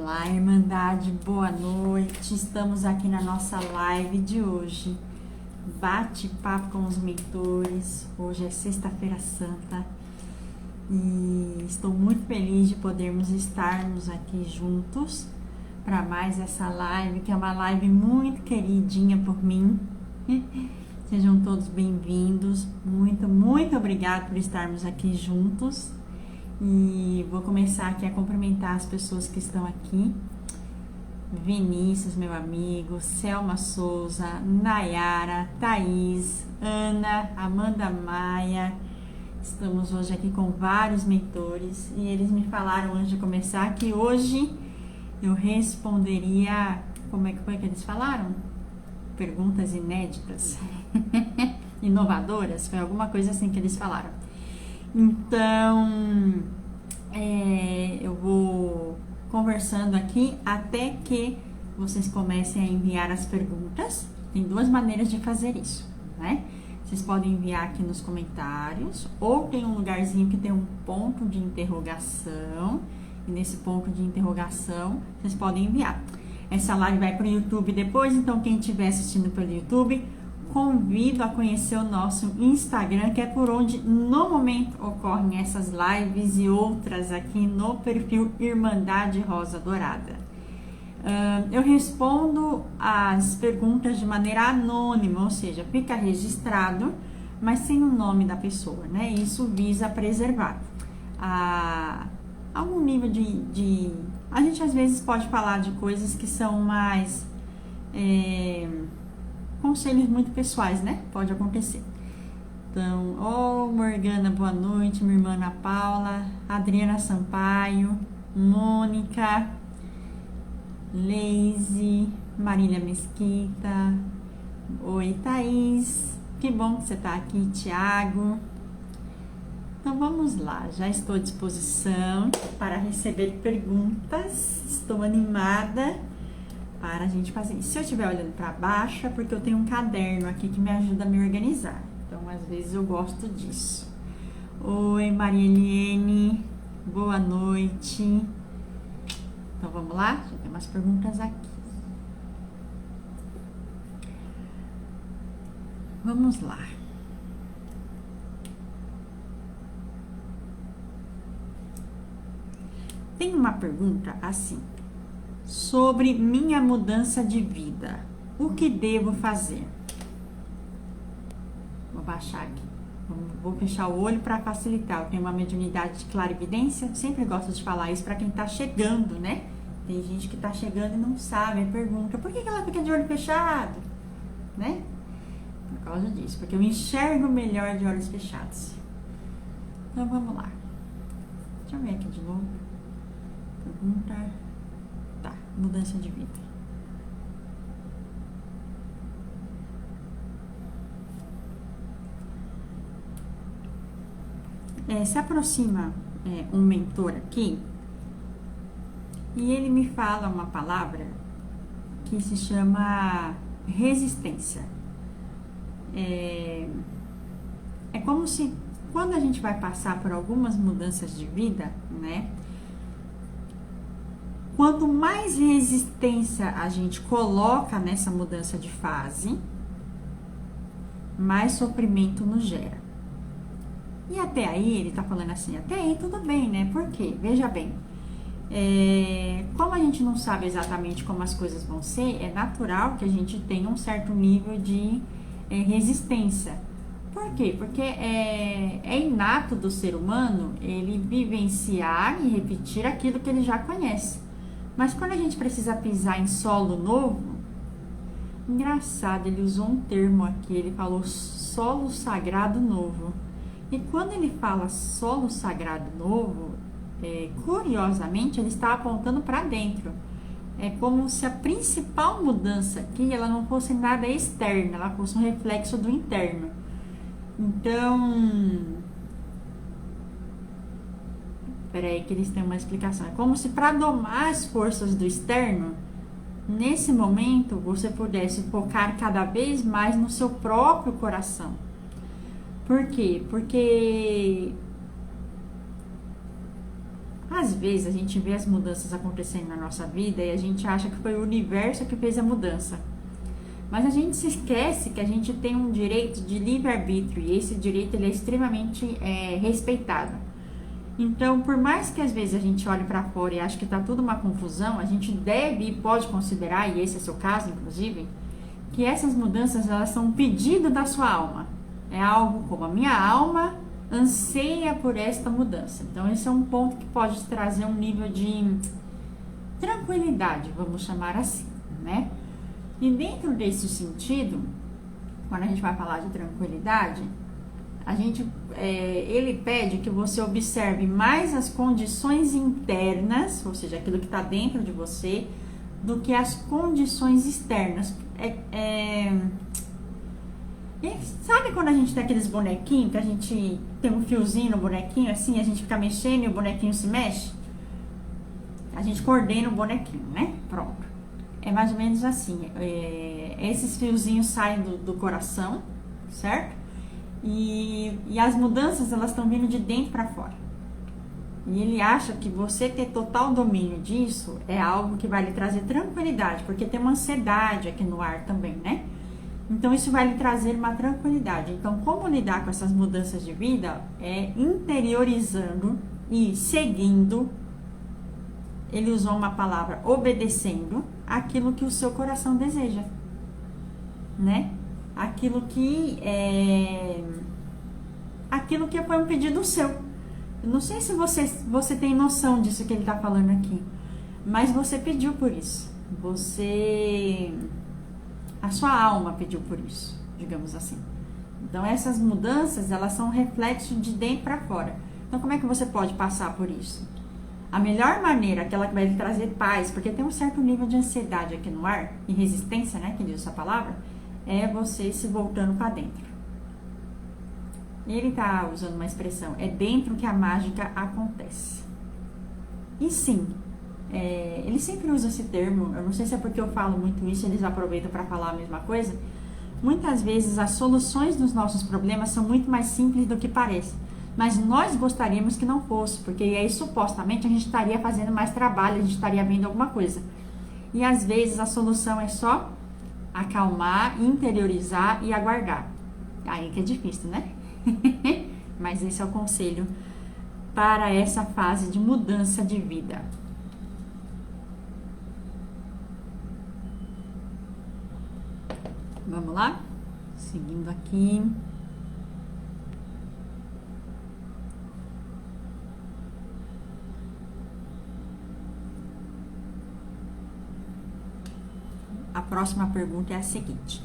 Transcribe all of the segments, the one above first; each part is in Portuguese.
Olá, Irmandade, boa noite. Estamos aqui na nossa live de hoje. Bate-papo com os mentores. Hoje é Sexta-feira Santa e estou muito feliz de podermos estarmos aqui juntos para mais essa live, que é uma live muito queridinha por mim. Sejam todos bem-vindos. Muito obrigado por estarmos aqui juntos. E vou começar aqui a cumprimentar as pessoas que estão aqui. Vinícius, meu amigo, Selma Souza, Nayara, Thaís, Ana, Amanda Maia. Estamos hoje aqui com vários mentores e eles me falaram antes de começar que hoje eu responderia, como é que foi que eles falaram? Perguntas inéditas, inovadoras, foi alguma coisa assim que eles falaram. Então, eu vou conversando aqui até que vocês comecem a enviar as perguntas. Tem duas maneiras de fazer isso, né? Vocês podem enviar aqui nos comentários, ou tem um lugarzinho que tem um ponto de interrogação, e nesse ponto de interrogação vocês podem enviar. Essa live vai para o YouTube depois, então quem estiver assistindo pelo YouTube, convido a conhecer o nosso Instagram, que é por onde no momento ocorrem essas lives e outras aqui no perfil Irmandade Rosa Dourada. Eu respondo as perguntas de maneira anônima, ou seja, fica registrado, mas sem o nome da pessoa, né? Isso visa preservar algum nível de... A gente às vezes pode falar de coisas que são mais... conselhos muito pessoais, né? Pode acontecer. Então, Morgana, boa noite, minha irmã Ana Paula, Adriana Sampaio, Mônica, Leise, Marília Mesquita, oi Thaís, que bom que você tá aqui, Tiago. Então vamos lá, já estou à disposição para receber perguntas, estou animada para a gente fazer isso. Se eu estiver olhando para baixo, é porque eu tenho um caderno aqui que me ajuda a me organizar. Então, às vezes eu gosto disso. Oi, Maria Eliane. Boa noite. Então, vamos lá? Já tem umas perguntas aqui. Vamos lá. Tem uma pergunta assim: sobre minha mudança de vida, o que devo fazer? Vou baixar aqui, vou fechar o olho para facilitar. Eu tenho uma mediunidade de clarividência, sempre gosto de falar isso para quem tá chegando, né? Tem gente que tá chegando e não sabe, pergunta, por que ela fica de olho fechado? Né? Por causa disso, porque eu enxergo melhor de olhos fechados. Então vamos lá. Deixa eu ver aqui de novo. Pergunta... Tá, mudança de vida. Se aproxima um mentor aqui e ele me fala uma palavra que se chama resistência. É como se quando a gente vai passar por algumas mudanças de vida, né? Quanto mais resistência a gente coloca nessa mudança de fase, mais sofrimento nos gera. E até aí, ele tá falando assim, até aí tudo bem, né? Por quê? Veja bem, como a gente não sabe exatamente como as coisas vão ser, é natural que a gente tenha um certo nível de resistência. Por quê? Porque é inato do ser humano ele vivenciar e repetir aquilo que ele já conhece. Mas quando a gente precisa pisar em solo novo, engraçado, ele usou um termo aqui, ele falou solo sagrado novo. E quando ele fala solo sagrado novo, curiosamente, ele está apontando para dentro. É como se a principal mudança aqui, ela não fosse nada externa, ela fosse um reflexo do interno. Então... Peraí que eles têm uma explicação. É como se para domar as forças do externo, nesse momento, você pudesse focar cada vez mais no seu próprio coração. Por quê? Porque Às vezes a gente vê as mudanças acontecendo na nossa vida e a gente acha que foi o universo que fez a mudança. Mas a gente se esquece que a gente tem um direito de livre-arbítrio e esse direito ele é extremamente respeitado. Então, por mais que às vezes a gente olhe para fora e ache que está tudo uma confusão, a gente deve e pode considerar, e esse é o seu caso inclusive, que essas mudanças elas são um pedido da sua alma. É algo como a minha alma anseia por esta mudança. Então, esse é um ponto que pode trazer um nível de tranquilidade, vamos chamar assim, né? E dentro desse sentido, quando a gente vai falar de tranquilidade, ele pede que você observe mais as condições internas, ou seja, aquilo que está dentro de você, do que as condições externas. Sabe quando a gente tem aqueles bonequinhos, que a gente tem um fiozinho no bonequinho, assim, a gente fica mexendo e o bonequinho se mexe? A gente coordena o bonequinho, né? Pronto. É mais ou menos assim. Esses fiozinhos saem do coração, certo? E as mudanças, elas estão vindo de dentro para fora. E ele acha que você ter total domínio disso é algo que vai lhe trazer tranquilidade, porque tem uma ansiedade aqui no ar também, né? Então, isso vai lhe trazer uma tranquilidade. Então, como lidar com essas mudanças de vida? É interiorizando e seguindo. Ele usou uma palavra, obedecendo aquilo que o seu coração deseja, né? Aquilo que foi um pedido seu. Eu não sei se você tem noção disso que ele está falando aqui, mas você pediu por isso. A sua alma pediu por isso, digamos assim. Então, essas mudanças, elas são reflexo de dentro para fora. Então, como é que você pode passar por isso? A melhor maneira, aquela que vai lhe trazer paz, porque tem um certo nível de ansiedade aqui no ar, e resistência, né, que diz essa palavra, é você se voltando para dentro. Ele está usando uma expressão, é dentro que a mágica acontece. E sim, ele sempre usa esse termo, eu não sei se é porque eu falo muito isso, eles aproveitam para falar a mesma coisa. Muitas vezes as soluções dos nossos problemas são muito mais simples do que parece, mas nós gostaríamos que não fosse, porque aí supostamente a gente estaria fazendo mais trabalho, a gente estaria vendo alguma coisa. E às vezes a solução é só acalmar, interiorizar e aguardar. Aí que é difícil, né? Mas esse é o conselho para essa fase de mudança de vida. Vamos lá? Seguindo aqui. A próxima pergunta é a seguinte: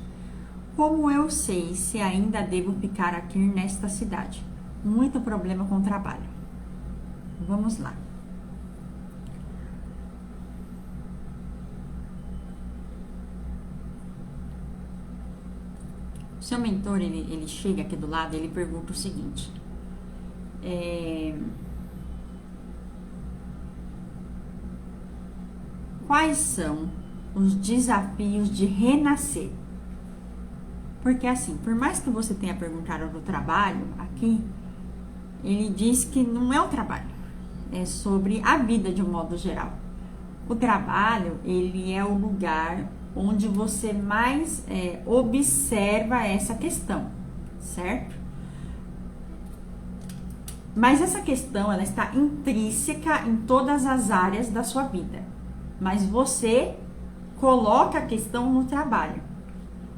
como eu sei se ainda devo ficar aqui nesta cidade? Muito problema com o trabalho. Vamos lá. O seu mentor, ele chega aqui do lado e ele pergunta o seguinte: quais são os desafios de renascer? Porque assim, por mais que você tenha perguntado do trabalho aqui, ele diz que não é o trabalho, é sobre a vida de um modo geral. O trabalho, ele é o lugar onde você mais observa essa questão, certo? Mas essa questão, ela está intrínseca em todas as áreas da sua vida. Mas você coloca a questão no trabalho.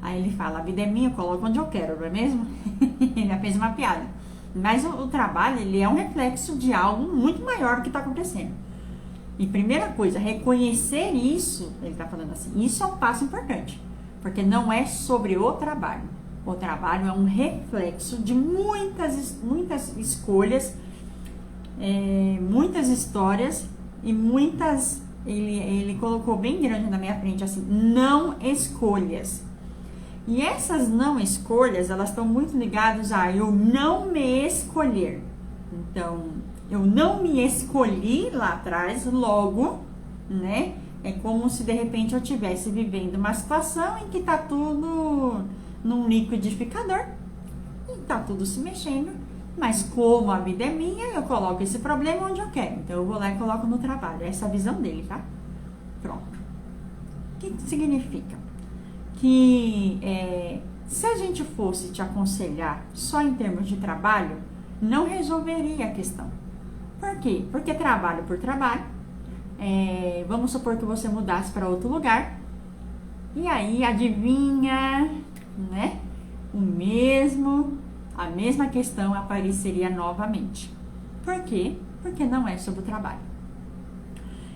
Aí ele fala, a vida é minha, eu coloco onde eu quero, não é mesmo? Ele já fez uma piada. Mas o trabalho, ele é um reflexo de algo muito maior do que está acontecendo. E primeira coisa, reconhecer isso, ele está falando assim, isso é um passo importante. Porque não é sobre o trabalho. O trabalho é um reflexo de muitas escolhas, muitas histórias e muitas... Ele colocou bem grande na minha frente, assim, não escolhas. E essas não escolhas, elas estão muito ligadas a eu não me escolher. Então, eu não me escolhi lá atrás, logo, né? É como se de repente eu estivesse vivendo uma situação em que tá tudo num liquidificador e tá tudo se mexendo Mas como a vida é minha, eu coloco esse problema onde eu quero. Então eu vou lá e coloco no trabalho. Essa é a visão dele, tá? Pronto. O que significa? Que se a gente fosse te aconselhar só em termos de trabalho, não resolveria a questão. Por quê? Porque trabalho por trabalho, vamos supor que você mudasse para outro lugar, e aí adivinha, né? A mesma questão apareceria novamente. Por quê? Porque não é sobre o trabalho.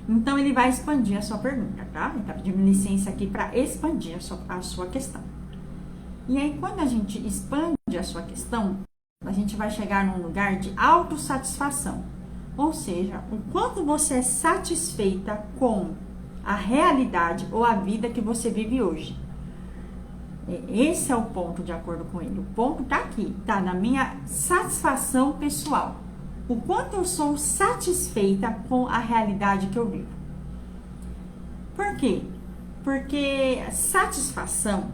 Então, ele vai expandir a sua pergunta, tá? Ele tá pedindo licença aqui para expandir a sua questão. E aí, quando a gente expande a sua questão, a gente vai chegar num lugar de autossatisfação. Ou seja, o quanto você é satisfeita com a realidade ou a vida que você vive hoje. Esse é o ponto, de acordo com ele. O ponto tá aqui, tá na minha satisfação pessoal. O quanto eu sou satisfeita com a realidade que eu vivo. Por quê? Porque satisfação,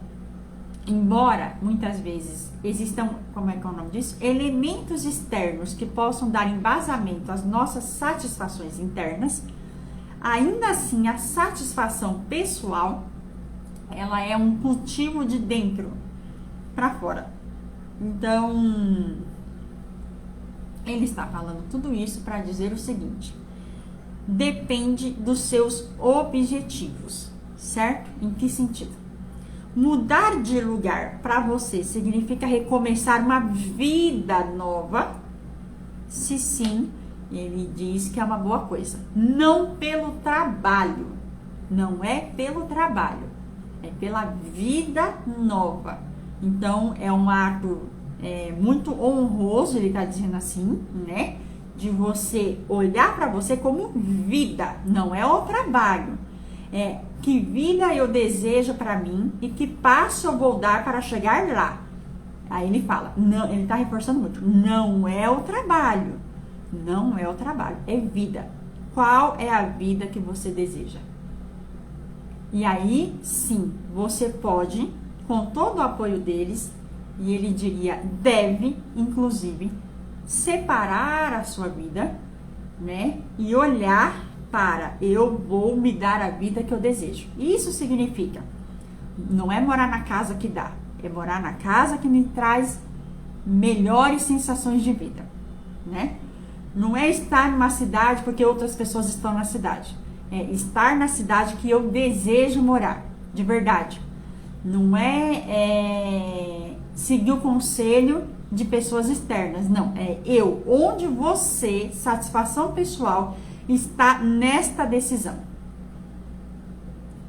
embora muitas vezes existam, como é que é o nome disso? Elementos externos que possam dar embasamento às nossas satisfações internas, ainda assim a satisfação pessoal, ela é um cultivo de dentro para fora. Então, ele está falando tudo isso para dizer o seguinte: depende dos seus objetivos, certo? Em que sentido? Mudar de lugar para você significa recomeçar uma vida nova? Se sim, ele diz que é uma boa coisa. Não pelo trabalho. Não é pelo trabalho. É pela vida nova. Então, é um ato muito honroso, ele está dizendo assim, né? De você olhar para você como vida, não é o trabalho. Que vida eu desejo para mim e que passo eu vou dar para chegar lá. Aí ele fala, não, ele está reforçando muito, não é o trabalho. Não é o trabalho, é vida. Qual é a vida que você deseja? E aí, sim, você pode, com todo o apoio deles, e ele diria, deve, inclusive, separar a sua vida, né? E olhar para, eu vou me dar a vida que eu desejo. Isso significa, não é morar na casa que dá, é morar na casa que me traz melhores sensações de vida, né? Não é estar numa cidade porque outras pessoas estão na cidade. É estar na cidade que eu desejo morar, de verdade. Não é seguir o conselho de pessoas externas, não. É eu, onde você, satisfação pessoal, está nesta decisão.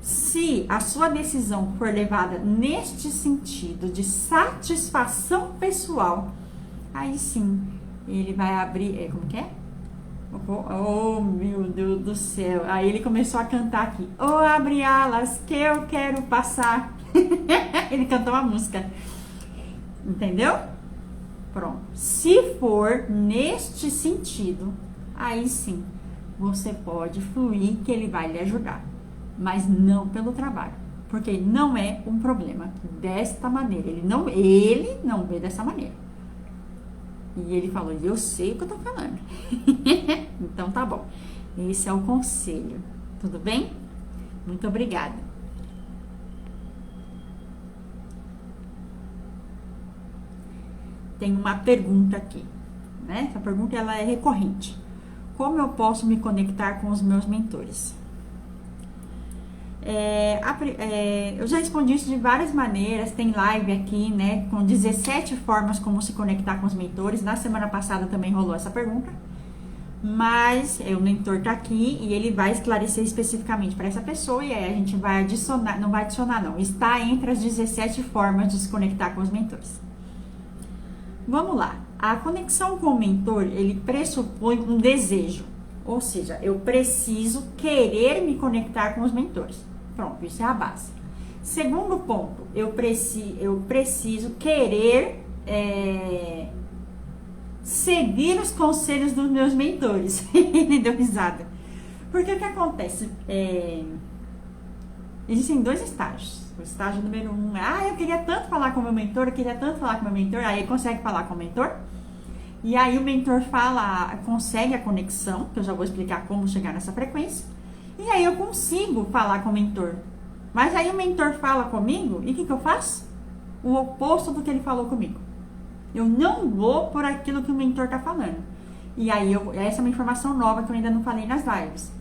Se a sua decisão for levada neste sentido de satisfação pessoal, aí sim, ele vai abrir, como que é? Oh, meu Deus do céu. Aí ele começou a cantar aqui. Oh, abre alas que eu quero passar. Ele cantou uma música. Entendeu? Pronto. Se for neste sentido, aí sim, você pode fluir que ele vai lhe ajudar. Mas não pelo trabalho. Porque não é um problema desta maneira. Ele não vê dessa maneira. E ele falou, eu sei o que eu tô falando. Então tá bom. Esse é o conselho. Tudo bem? Muito obrigada. Tem uma pergunta aqui, né? Essa pergunta ela é recorrente. Como eu posso me conectar com os meus mentores? Eu já respondi isso de várias maneiras, tem live aqui, né, com 17 formas como se conectar com os mentores. Na semana passada também rolou essa pergunta, mas o mentor tá aqui e ele vai esclarecer especificamente para essa pessoa, e aí a gente vai adicionar, não vai adicionar não, está entre as 17 formas de se conectar com os mentores. Vamos lá, a conexão com o mentor, ele pressupõe um desejo, ou seja, eu preciso querer me conectar com os mentores. Pronto, isso é a base. Segundo ponto, eu preciso querer seguir os conselhos dos meus mentores. Ele deu risada. Porque o que acontece? Existem dois estágios. O estágio número 1 é, eu queria tanto falar com o meu mentor, aí ele consegue falar com o mentor. E aí o mentor fala, consegue a conexão, que eu já vou explicar como chegar nessa frequência. E aí eu consigo falar com o mentor. Mas aí o mentor fala comigo, e o que eu faço? O oposto do que ele falou comigo. Eu não vou por aquilo que o mentor está falando. E aí, essa é uma informação nova que eu ainda não falei nas lives.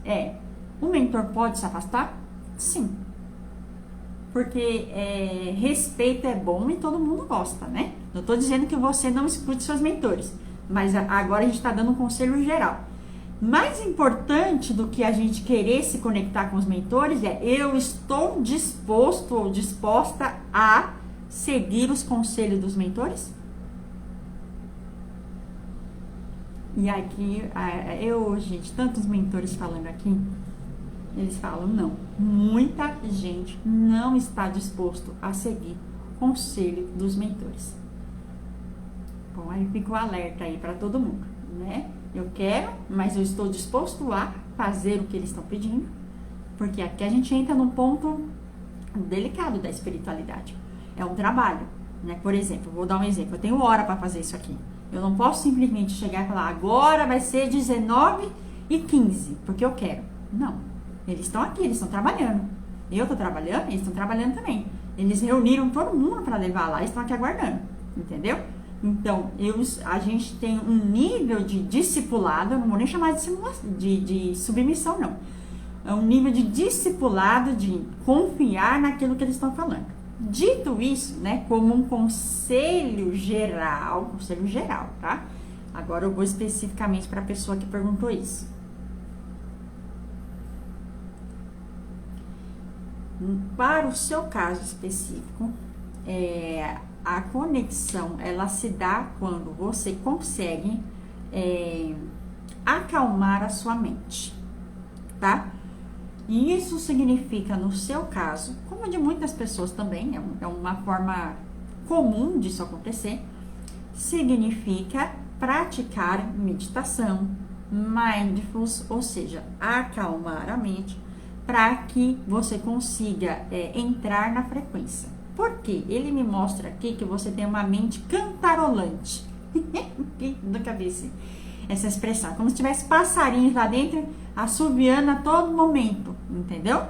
O mentor pode se afastar? Sim. Porque respeito é bom e todo mundo gosta, né? Não estou dizendo que você não escute seus mentores. Mas agora a gente está dando um conselho geral. Mais importante do que a gente querer se conectar com os mentores eu estou disposto ou disposta a seguir os conselhos dos mentores? E aqui, gente, tantos mentores falando aqui, eles falam não. Muita gente não está disposto a seguir o conselho dos mentores. Bom, aí fica o alerta aí para todo mundo, né? Eu quero, mas eu estou disposto a fazer o que eles estão pedindo, porque aqui a gente entra num ponto delicado da espiritualidade. É um trabalho, né? Por exemplo, vou dar um exemplo. Eu tenho hora para fazer isso aqui. Eu não posso simplesmente chegar e falar, agora vai ser 19h15, porque eu quero. Não. Eles estão aqui, eles estão trabalhando. Eu estou trabalhando, eles estão trabalhando também. Eles reuniram todo mundo para levar lá e estão aqui aguardando. Entendeu? Então, a gente tem um nível de discipulado, eu não vou nem chamar de submissão, não. É um nível de discipulado, de confiar naquilo que eles estão falando. Dito isso, né, como um conselho geral, tá? Agora eu vou especificamente para a pessoa que perguntou isso. Para o seu caso específico, a conexão, ela se dá quando você consegue acalmar a sua mente, tá? E isso significa, no seu caso, como de muitas pessoas também, é uma forma comum disso acontecer, significa praticar meditação, mindfulness, ou seja, acalmar a mente, para que você consiga entrar na frequência. Por quê? Ele me mostra aqui que você tem uma mente cantarolante. Nunca vi essa expressão. Como se tivesse passarinhos lá dentro, assoviando a todo momento. Entendeu?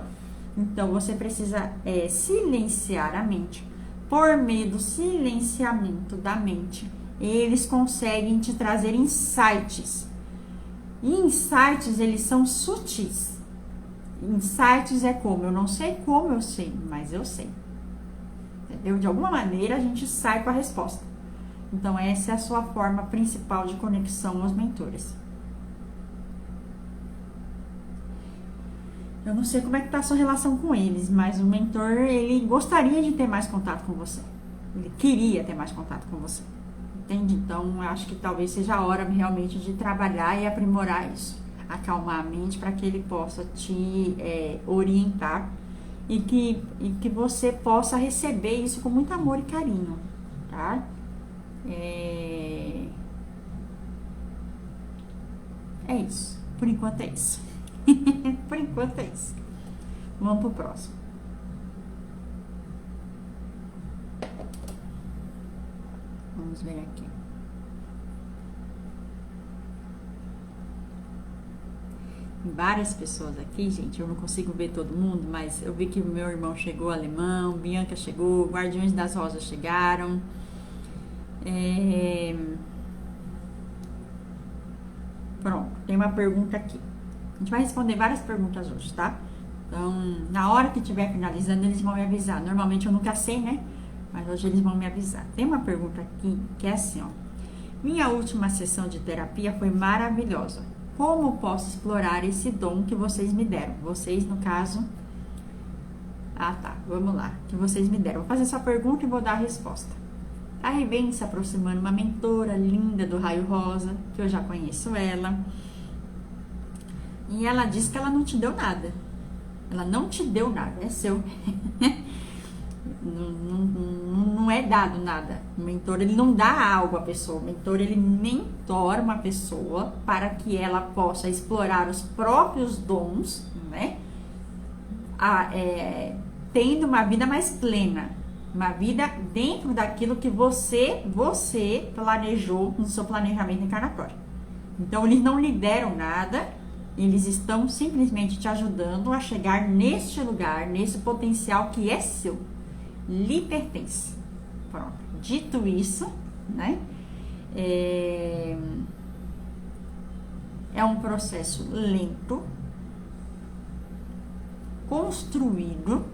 Então, você precisa silenciar a mente. Por meio do silenciamento da mente, eles conseguem te trazer insights. E insights, eles são sutis. Insights é como? Eu não sei como eu sei, mas eu sei. Entendeu? De alguma maneira a gente sai com a resposta. Então essa é a sua forma principal de conexão aos mentores. Eu não sei como é que tá a sua relação com eles, mas o mentor, ele gostaria de ter mais contato com você. Ele queria ter mais contato com você. Entende? Então eu acho que talvez seja a hora realmente de trabalhar e aprimorar isso. Acalmar a mente para que ele possa te orientar e que você possa receber isso com muito amor e carinho, tá? É isso. Por enquanto é isso. Por enquanto é isso. Vamos pro próximo. Vamos ver aqui. Várias pessoas aqui, gente, eu não consigo ver todo mundo, mas eu vi que o meu irmão chegou, alemão, Bianca chegou, Guardiões das Rosas chegaram. Pronto, tem uma pergunta aqui. A gente vai responder várias perguntas hoje, tá? Então, na hora que estiver finalizando, eles vão me avisar. Normalmente eu nunca sei, né? Mas hoje eles vão me avisar. Tem uma pergunta aqui que é assim, ó. Minha última sessão de terapia foi maravilhosa. Como posso explorar esse dom que vocês me deram? Vocês, no caso... vamos lá. Que vocês me deram. Vou fazer essa pergunta e vou dar a resposta. Aí vem se aproximando uma mentora linda do Raio Rosa, que eu já conheço ela. E ela disse que ela não te deu nada. Ela não te deu nada, é seu. Não é dado nada. O mentor, ele não dá algo à pessoa. O mentor, ele mentora uma pessoa para que ela possa explorar os próprios dons, né? Tendo uma vida mais plena. Uma vida dentro daquilo que você planejou no seu planejamento encarnatório. Então, eles não lhe deram nada, eles estão simplesmente te ajudando a chegar neste lugar, nesse potencial que é seu, lhe pertence. Pronto. Dito isso, né? É um processo lento, construído.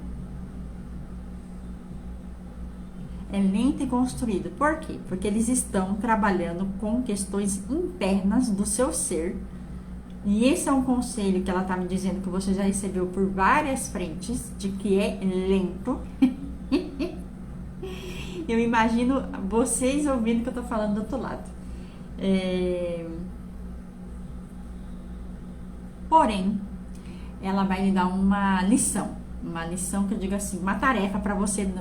É lento e construído. Por quê? Porque eles estão trabalhando com questões internas do seu ser. E esse é um conselho que ela tá me dizendo que você já recebeu por várias frentes, de que é lento. Eu imagino vocês ouvindo que eu tô falando do outro lado. Porém, ela vai lhe dar uma lição que eu digo assim, uma tarefa para você, como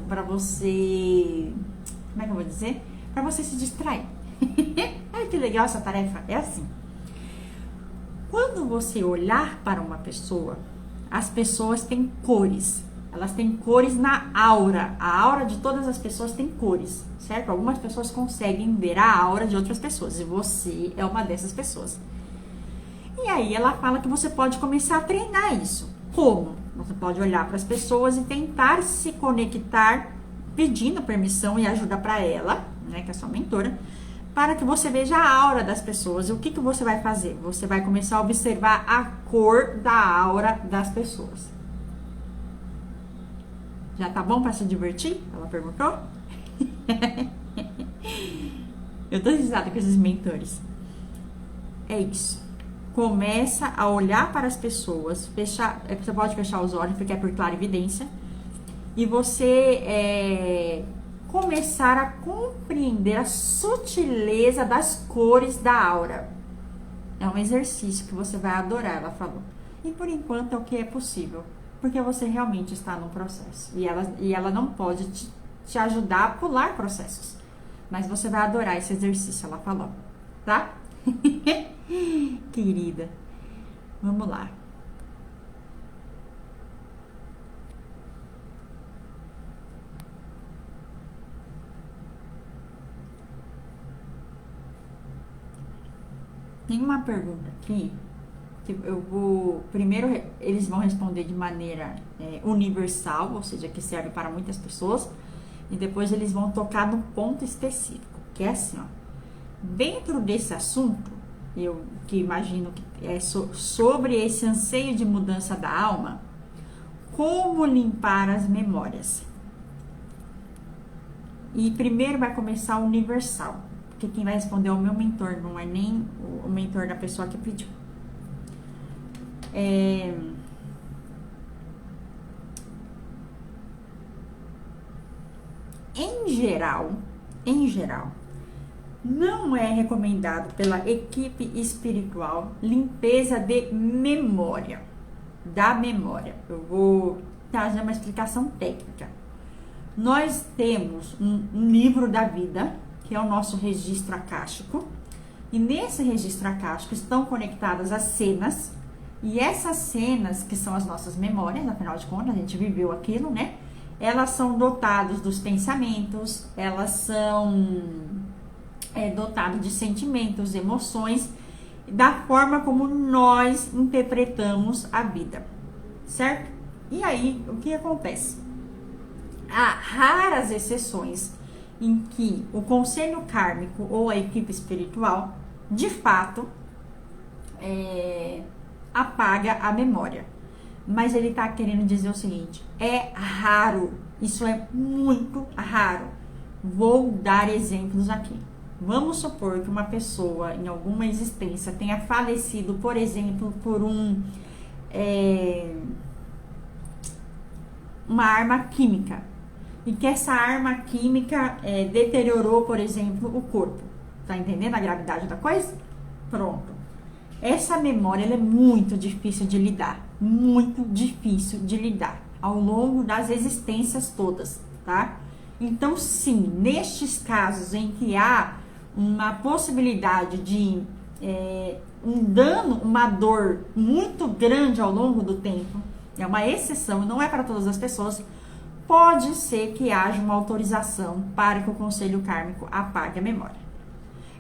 é que eu vou dizer? Para você se distrair. Ai, que legal essa tarefa. É assim. Quando você olhar para uma pessoa, as pessoas têm cores. Elas têm cores na aura. A aura de todas as pessoas tem cores, certo? Algumas pessoas conseguem ver a aura de outras pessoas e você é uma dessas pessoas. E aí ela fala que você pode começar a treinar isso. Como? Você pode olhar para as pessoas e tentar se conectar, pedindo permissão e ajuda para ela, né, que é sua mentora, para que você veja a aura das pessoas. E o que você vai fazer? Você vai começar a observar a cor da aura das pessoas. Já tá bom para se divertir? Ela perguntou. Eu tô risada com esses mentores. É isso. Começa a olhar para as pessoas, você pode fechar os olhos porque é por clarividência, e você começar a compreender a sutileza das cores da aura. É um exercício que você vai adorar, ela falou. E por enquanto é o que é possível, porque você realmente está num processo, e ela não pode te ajudar a pular processos, mas você vai adorar esse exercício, ela falou, tá? Querida, vamos lá. Tem uma pergunta aqui que eu vou. Primeiro, eles vão responder de maneira universal, ou seja, que serve para muitas pessoas, e depois eles vão tocar num ponto específico, que é assim, ó. Dentro desse assunto, eu que imagino que é sobre esse anseio de mudança da alma, como limpar as memórias? E primeiro vai começar o universal, porque quem vai responder é o meu mentor, não é nem o mentor da pessoa que pediu. Em geral, não é recomendado pela equipe espiritual limpeza de memória, da memória. Eu vou trazer uma explicação técnica. Nós temos um livro da vida, que é o nosso registro akáshico, e nesse registro akáshico estão conectadas as cenas, e essas cenas, que são as nossas memórias, afinal de contas, a gente viveu aquilo, né? Elas são dotadas dos pensamentos, elas são dotadas de sentimentos, emoções, da forma como nós interpretamos a vida, certo? E aí, o que acontece? Há raras exceções em que o conselho kármico ou a equipe espiritual, de fato, apaga a memória. Mas ele está querendo dizer o seguinte, é raro, isso é muito raro. Vou dar exemplos aqui. Vamos supor que uma pessoa em alguma existência tenha falecido, por exemplo, por uma arma química. E que essa arma química deteriorou, por exemplo, o corpo. Tá entendendo a gravidade da coisa? Pronto. Essa memória ela é muito difícil de lidar. Muito difícil de lidar. Ao longo das existências todas, tá? Então, sim, nestes casos em que há uma possibilidade de um dano, uma dor muito grande ao longo do tempo, é uma exceção, não é para todas as pessoas, pode ser que haja uma autorização para que o conselho kármico apague a memória.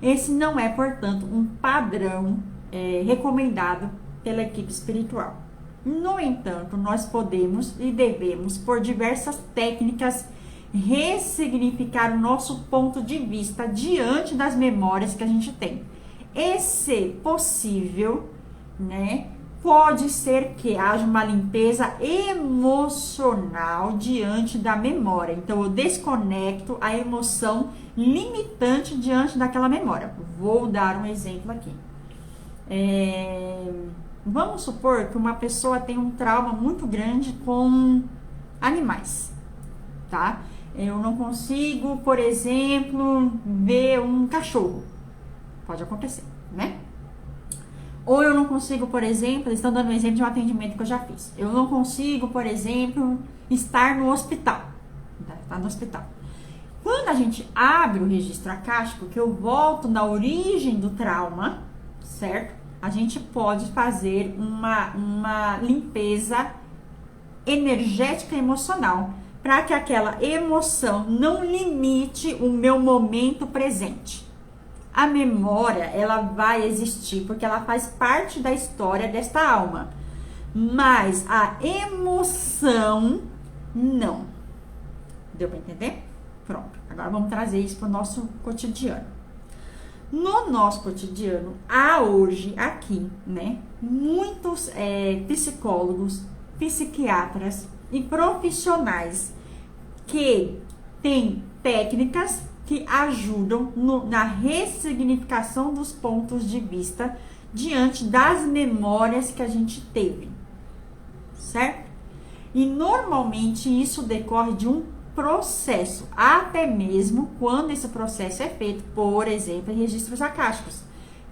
Esse não é, portanto, um padrão recomendado pela equipe espiritual. No entanto, nós podemos e devemos, por diversas técnicas, ressignificar o nosso ponto de vista diante das memórias que a gente tem. E se possível, né, pode ser que haja uma limpeza emocional diante da memória. Então, eu desconecto a emoção limitante diante daquela memória. Vou dar um exemplo aqui. Vamos supor que uma pessoa tem um trauma muito grande com animais, tá? Eu não consigo, por exemplo, ver um cachorro. Pode acontecer, né? Ou eu não consigo, por exemplo, eles estão dando um exemplo de um atendimento que eu já fiz. Eu não consigo, por exemplo, estar no hospital. Tá no hospital. Quando a gente abre o registro akáshico, que eu volto na origem do trauma, certo? A gente pode fazer uma limpeza energética e emocional para que aquela emoção não limite o meu momento presente. A memória, ela vai existir porque ela faz parte da história desta alma, mas a emoção não. Deu para entender? Pronto, agora vamos trazer isso para o nosso cotidiano. No nosso cotidiano, há hoje aqui, né, muitos psicólogos, psiquiatras e profissionais que têm técnicas que ajudam na ressignificação dos pontos de vista diante das memórias que a gente teve, certo? E normalmente isso decorre de um processo, até mesmo quando esse processo é feito, por exemplo, em registros akáshicos,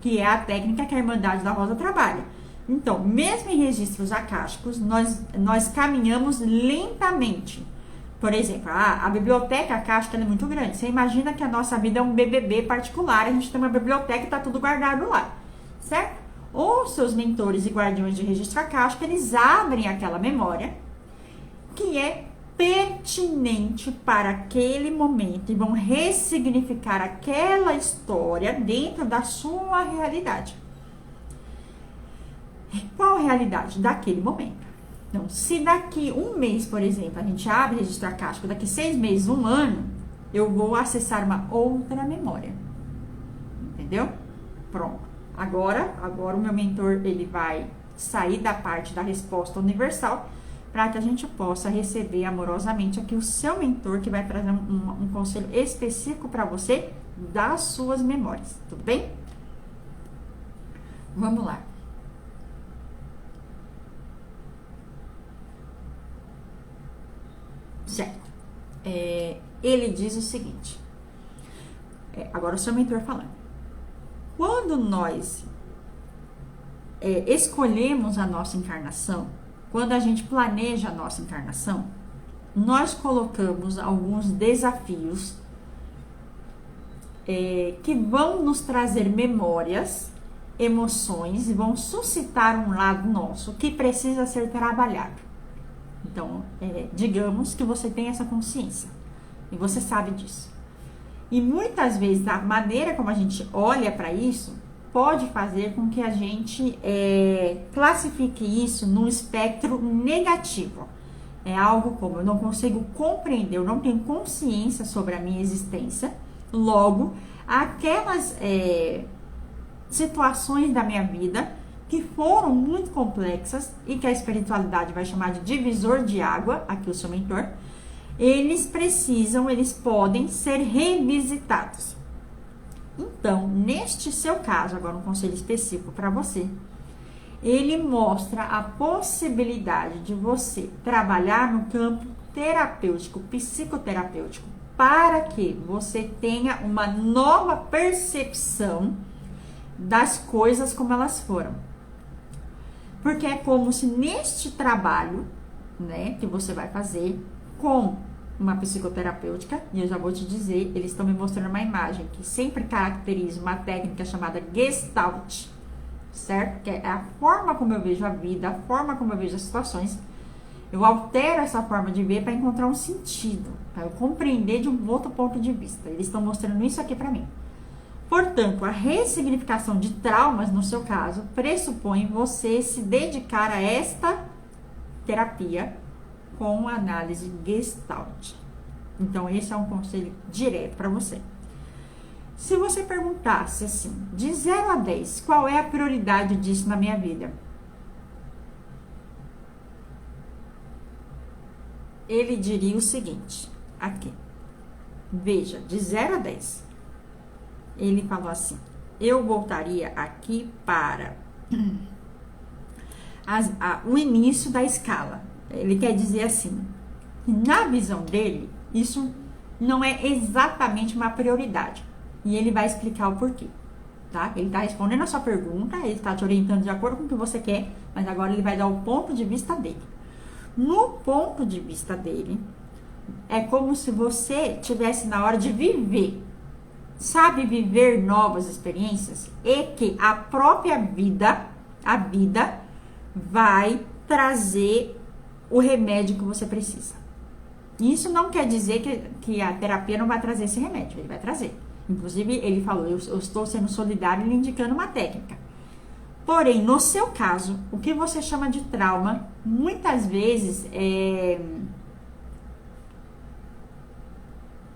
que é a técnica que a Irmandade da Rosa trabalha. Então, mesmo em registros akáshicos, nós caminhamos lentamente. Por exemplo, a biblioteca akáshica é muito grande. Você imagina que a nossa vida é um BBB particular, a gente tem uma biblioteca e está tudo guardado lá, certo? Ou seus mentores e guardiões de registro akáshico, eles abrem aquela memória que é pertinente para aquele momento e vão ressignificar aquela história dentro da sua realidade. Qual a realidade daquele momento? Então, se daqui um mês, por exemplo, a gente abre registro akáshico, daqui 6 meses, 1 ano, eu vou acessar uma outra memória. Entendeu? Pronto. Agora o meu mentor, ele vai sair da parte da resposta universal para que a gente possa receber amorosamente aqui o seu mentor, que vai trazer um conselho específico para você das suas memórias. Tudo bem? Vamos lá. Certo. Ele diz o seguinte. Agora o seu mentor falando. Quando nós escolhemos a nossa encarnação, quando a gente planeja a nossa encarnação, nós colocamos alguns desafios que vão nos trazer memórias, emoções e vão suscitar um lado nosso que precisa ser trabalhado. Então, digamos que você tem essa consciência e você sabe disso. E muitas vezes a maneira como a gente olha para isso pode fazer com que a gente classifique isso num espectro negativo. É algo como: eu não consigo compreender, eu não tenho consciência sobre a minha existência. Logo, aquelas situações da minha vida que foram muito complexas e que a espiritualidade vai chamar de divisor de água, aqui o seu mentor, eles podem ser revisitados. Então, neste seu caso, agora um conselho específico para você, ele mostra a possibilidade de você trabalhar no campo terapêutico, psicoterapêutico, para que você tenha uma nova percepção das coisas como elas foram. Porque é como se neste trabalho, né, que você vai fazer com uma psicoterapêutica, e eu já vou te dizer, eles estão me mostrando uma imagem que sempre caracteriza uma técnica chamada Gestalt, certo? Que é a forma como eu vejo a vida, a forma como eu vejo as situações. Eu altero essa forma de ver para encontrar um sentido, para eu compreender de um outro ponto de vista. Eles estão mostrando isso aqui para mim. Portanto, a ressignificação de traumas, no seu caso, pressupõe você se dedicar a esta terapia com análise Gestalt. Então, esse é um conselho direto para você. Se você perguntasse assim, de 0 a 10, qual é a prioridade disso na minha vida? Ele diria o seguinte, aqui. Veja, de 0 a 10. Ele falou assim, eu voltaria aqui para o início da escala. Ele quer dizer assim, na visão dele, isso não é exatamente uma prioridade. E ele vai explicar o porquê, tá? Ele está respondendo a sua pergunta, ele está te orientando de acordo com o que você quer, mas agora ele vai dar o ponto de vista dele. No ponto de vista dele, é como se você tivesse na hora de viver. Sabe, viver novas experiências? E que a própria vida, a vida, vai trazer o remédio que você precisa. Isso não quer dizer que a terapia não vai trazer esse remédio, ele vai trazer. Inclusive, ele falou, eu estou sendo solidário e lhe indicando uma técnica. Porém, no seu caso, o que você chama de trauma, muitas vezes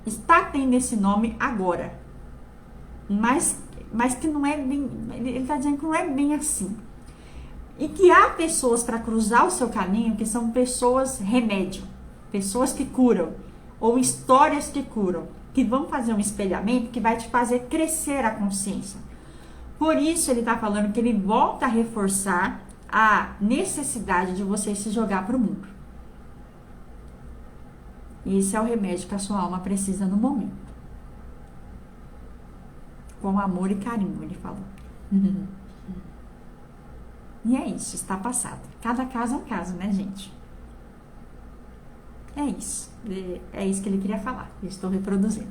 está tendo esse nome agora. Mas que não é bem, ele está dizendo que não é bem assim. E que há pessoas para cruzar o seu caminho que são pessoas remédio, pessoas que curam, ou histórias que curam, que vão fazer um espelhamento que vai te fazer crescer a consciência. Por isso ele está falando que ele volta a reforçar a necessidade de você se jogar para o mundo. Esse é o remédio que a sua alma precisa no momento. Com amor e carinho, ele falou. E é isso, está passado. Cada caso é um caso, né, gente? É isso. É isso que ele queria falar. Eu estou reproduzindo.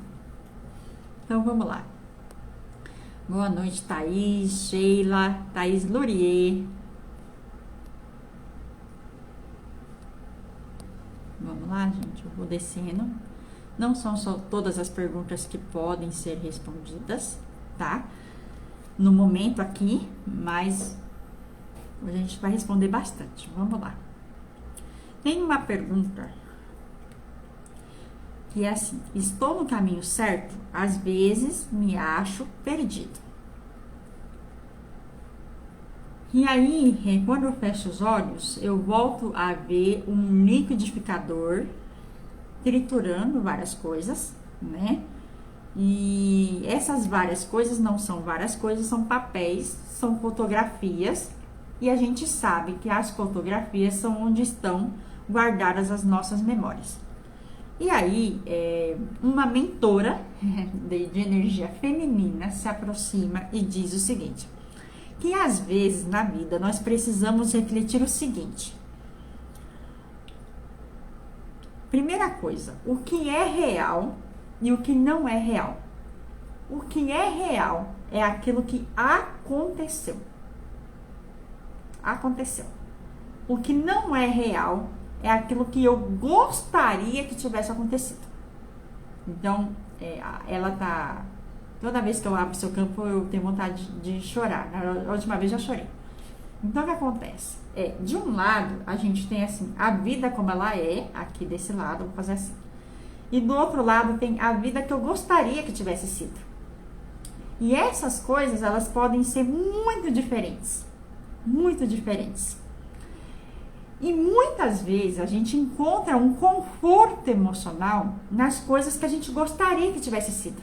Então, vamos lá. Boa noite, Thaís, Sheila, Thaís Lurier. Vamos lá, gente. Eu vou descendo. Não são só todas as perguntas que podem ser respondidas, tá? No momento aqui, mas a gente vai responder bastante. Vamos lá. Tem uma pergunta que é assim, estou no caminho certo? Às vezes me acho perdido. E aí, quando eu fecho os olhos, eu volto a ver um liquidificador triturando várias coisas, né? E essas várias coisas não são várias coisas, são papéis, são fotografias. E a gente sabe que as fotografias são onde estão guardadas as nossas memórias. E aí, uma mentora de energia feminina se aproxima e diz o seguinte, que às vezes na vida nós precisamos refletir o seguinte. Primeira coisa, o que é real e o que não é real. O que é real é aquilo que aconteceu. Aconteceu. O que não é real é aquilo que eu gostaria que tivesse acontecido. Então, ela tá... Toda vez que eu abro seu campo, eu tenho vontade de chorar. Na última vez já chorei. Então, o que acontece? De um lado, a gente tem assim, a vida como ela é, aqui desse lado, vou fazer assim. E do outro lado, tem a vida que eu gostaria que tivesse sido. E essas coisas, elas podem ser muito diferentes. Muito diferentes. E muitas vezes a gente encontra um conforto emocional nas coisas que a gente gostaria que tivesse sido.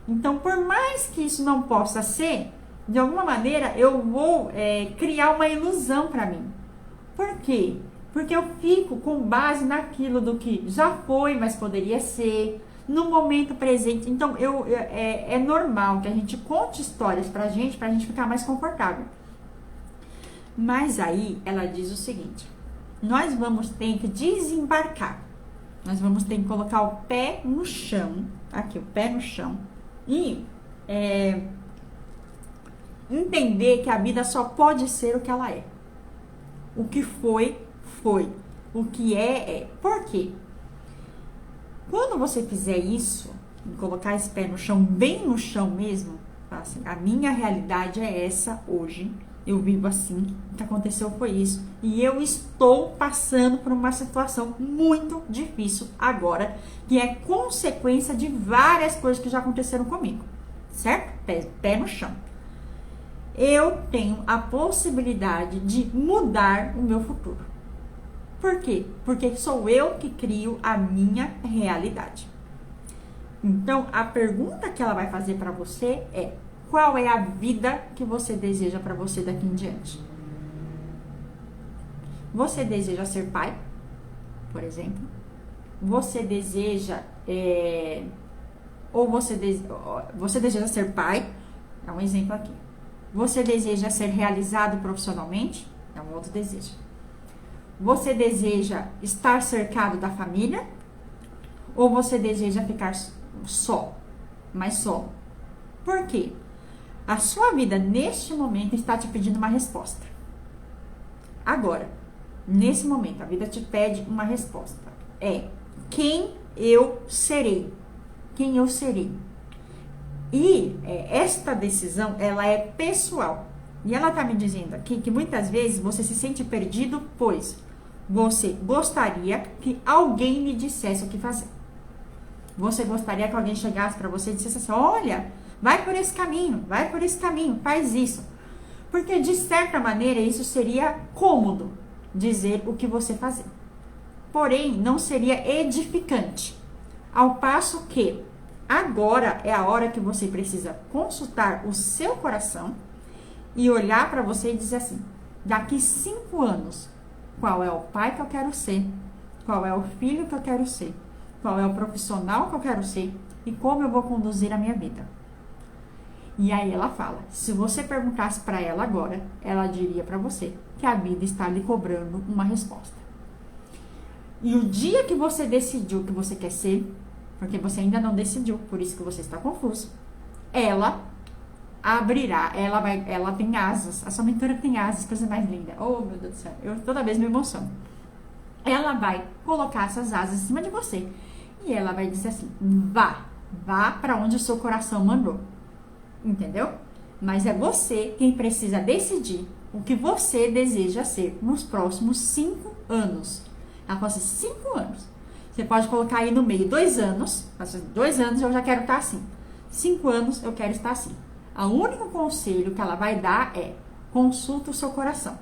Então, por mais que isso não possa ser, de alguma maneira eu vou criar uma ilusão para mim. Por quê? Porque eu fico com base naquilo do que já foi, mas poderia ser, no momento presente. Então, é normal que a gente conte histórias pra gente ficar mais confortável. Mas aí ela diz o seguinte, nós vamos ter que desembarcar, nós vamos ter que colocar o pé no chão, aqui o pé no chão, e entender que a vida só pode ser o que ela é. O que foi, foi. O que por quê? Quando você fizer isso, colocar esse pé no chão, bem no chão mesmo, assim, a minha realidade é essa hoje, eu vivo assim, o que aconteceu foi isso, e eu estou passando por uma situação muito difícil agora, que é consequência de várias coisas que já aconteceram comigo, certo? Pé no chão. Eu tenho a possibilidade de mudar o meu futuro. Por quê? Porque sou eu que crio a minha realidade. Então, a pergunta que ela vai fazer para você é: qual é a vida que você deseja para você daqui em diante? Você deseja ser pai, por exemplo? Você deseja você deseja ser pai? É um exemplo aqui. Você deseja ser realizado profissionalmente? É um outro desejo. Você deseja estar cercado da família? Ou você deseja ficar só? Mas só. Por quê? A sua vida, neste momento, está te pedindo uma resposta. Agora, nesse momento, a vida te pede uma resposta. Quem eu serei? Quem eu serei? E esta decisão, ela é pessoal. E ela está me dizendo aqui que muitas vezes você se sente perdido, pois você gostaria que alguém lhe dissesse o que fazer. Você gostaria que alguém chegasse para você e dissesse assim: olha, vai por esse caminho, faz isso. Porque, de certa maneira, isso seria cômodo dizer o que você fazer. Porém, não seria edificante. Ao passo que agora é a hora que você precisa consultar o seu coração e olhar para você e dizer assim: daqui 5 anos, qual é o pai que eu quero ser? Qual é o filho que eu quero ser? Qual é o profissional que eu quero ser? E como eu vou conduzir a minha vida? E aí ela fala: se você perguntasse para ela agora, ela diria para você que a vida está lhe cobrando uma resposta. E o dia que você decidiu o que você quer ser, porque você ainda não decidiu, por isso que você está confuso, ela abrirá, ela tem asas, a sua mentora tem asas, coisa mais linda. Oh, meu Deus do céu, eu toda vez me emociono. Ela vai colocar essas asas em cima de você e ela vai dizer assim: vá para onde o seu coração mandou. Entendeu? Mas é você quem precisa decidir o que você deseja ser nos próximos 5 anos. Ela fala assim: 5 anos. Você pode colocar aí no meio 2 anos. 2 anos eu já quero estar assim. 5 anos eu quero estar assim. O único conselho que ela vai dar é: consulta o seu coração.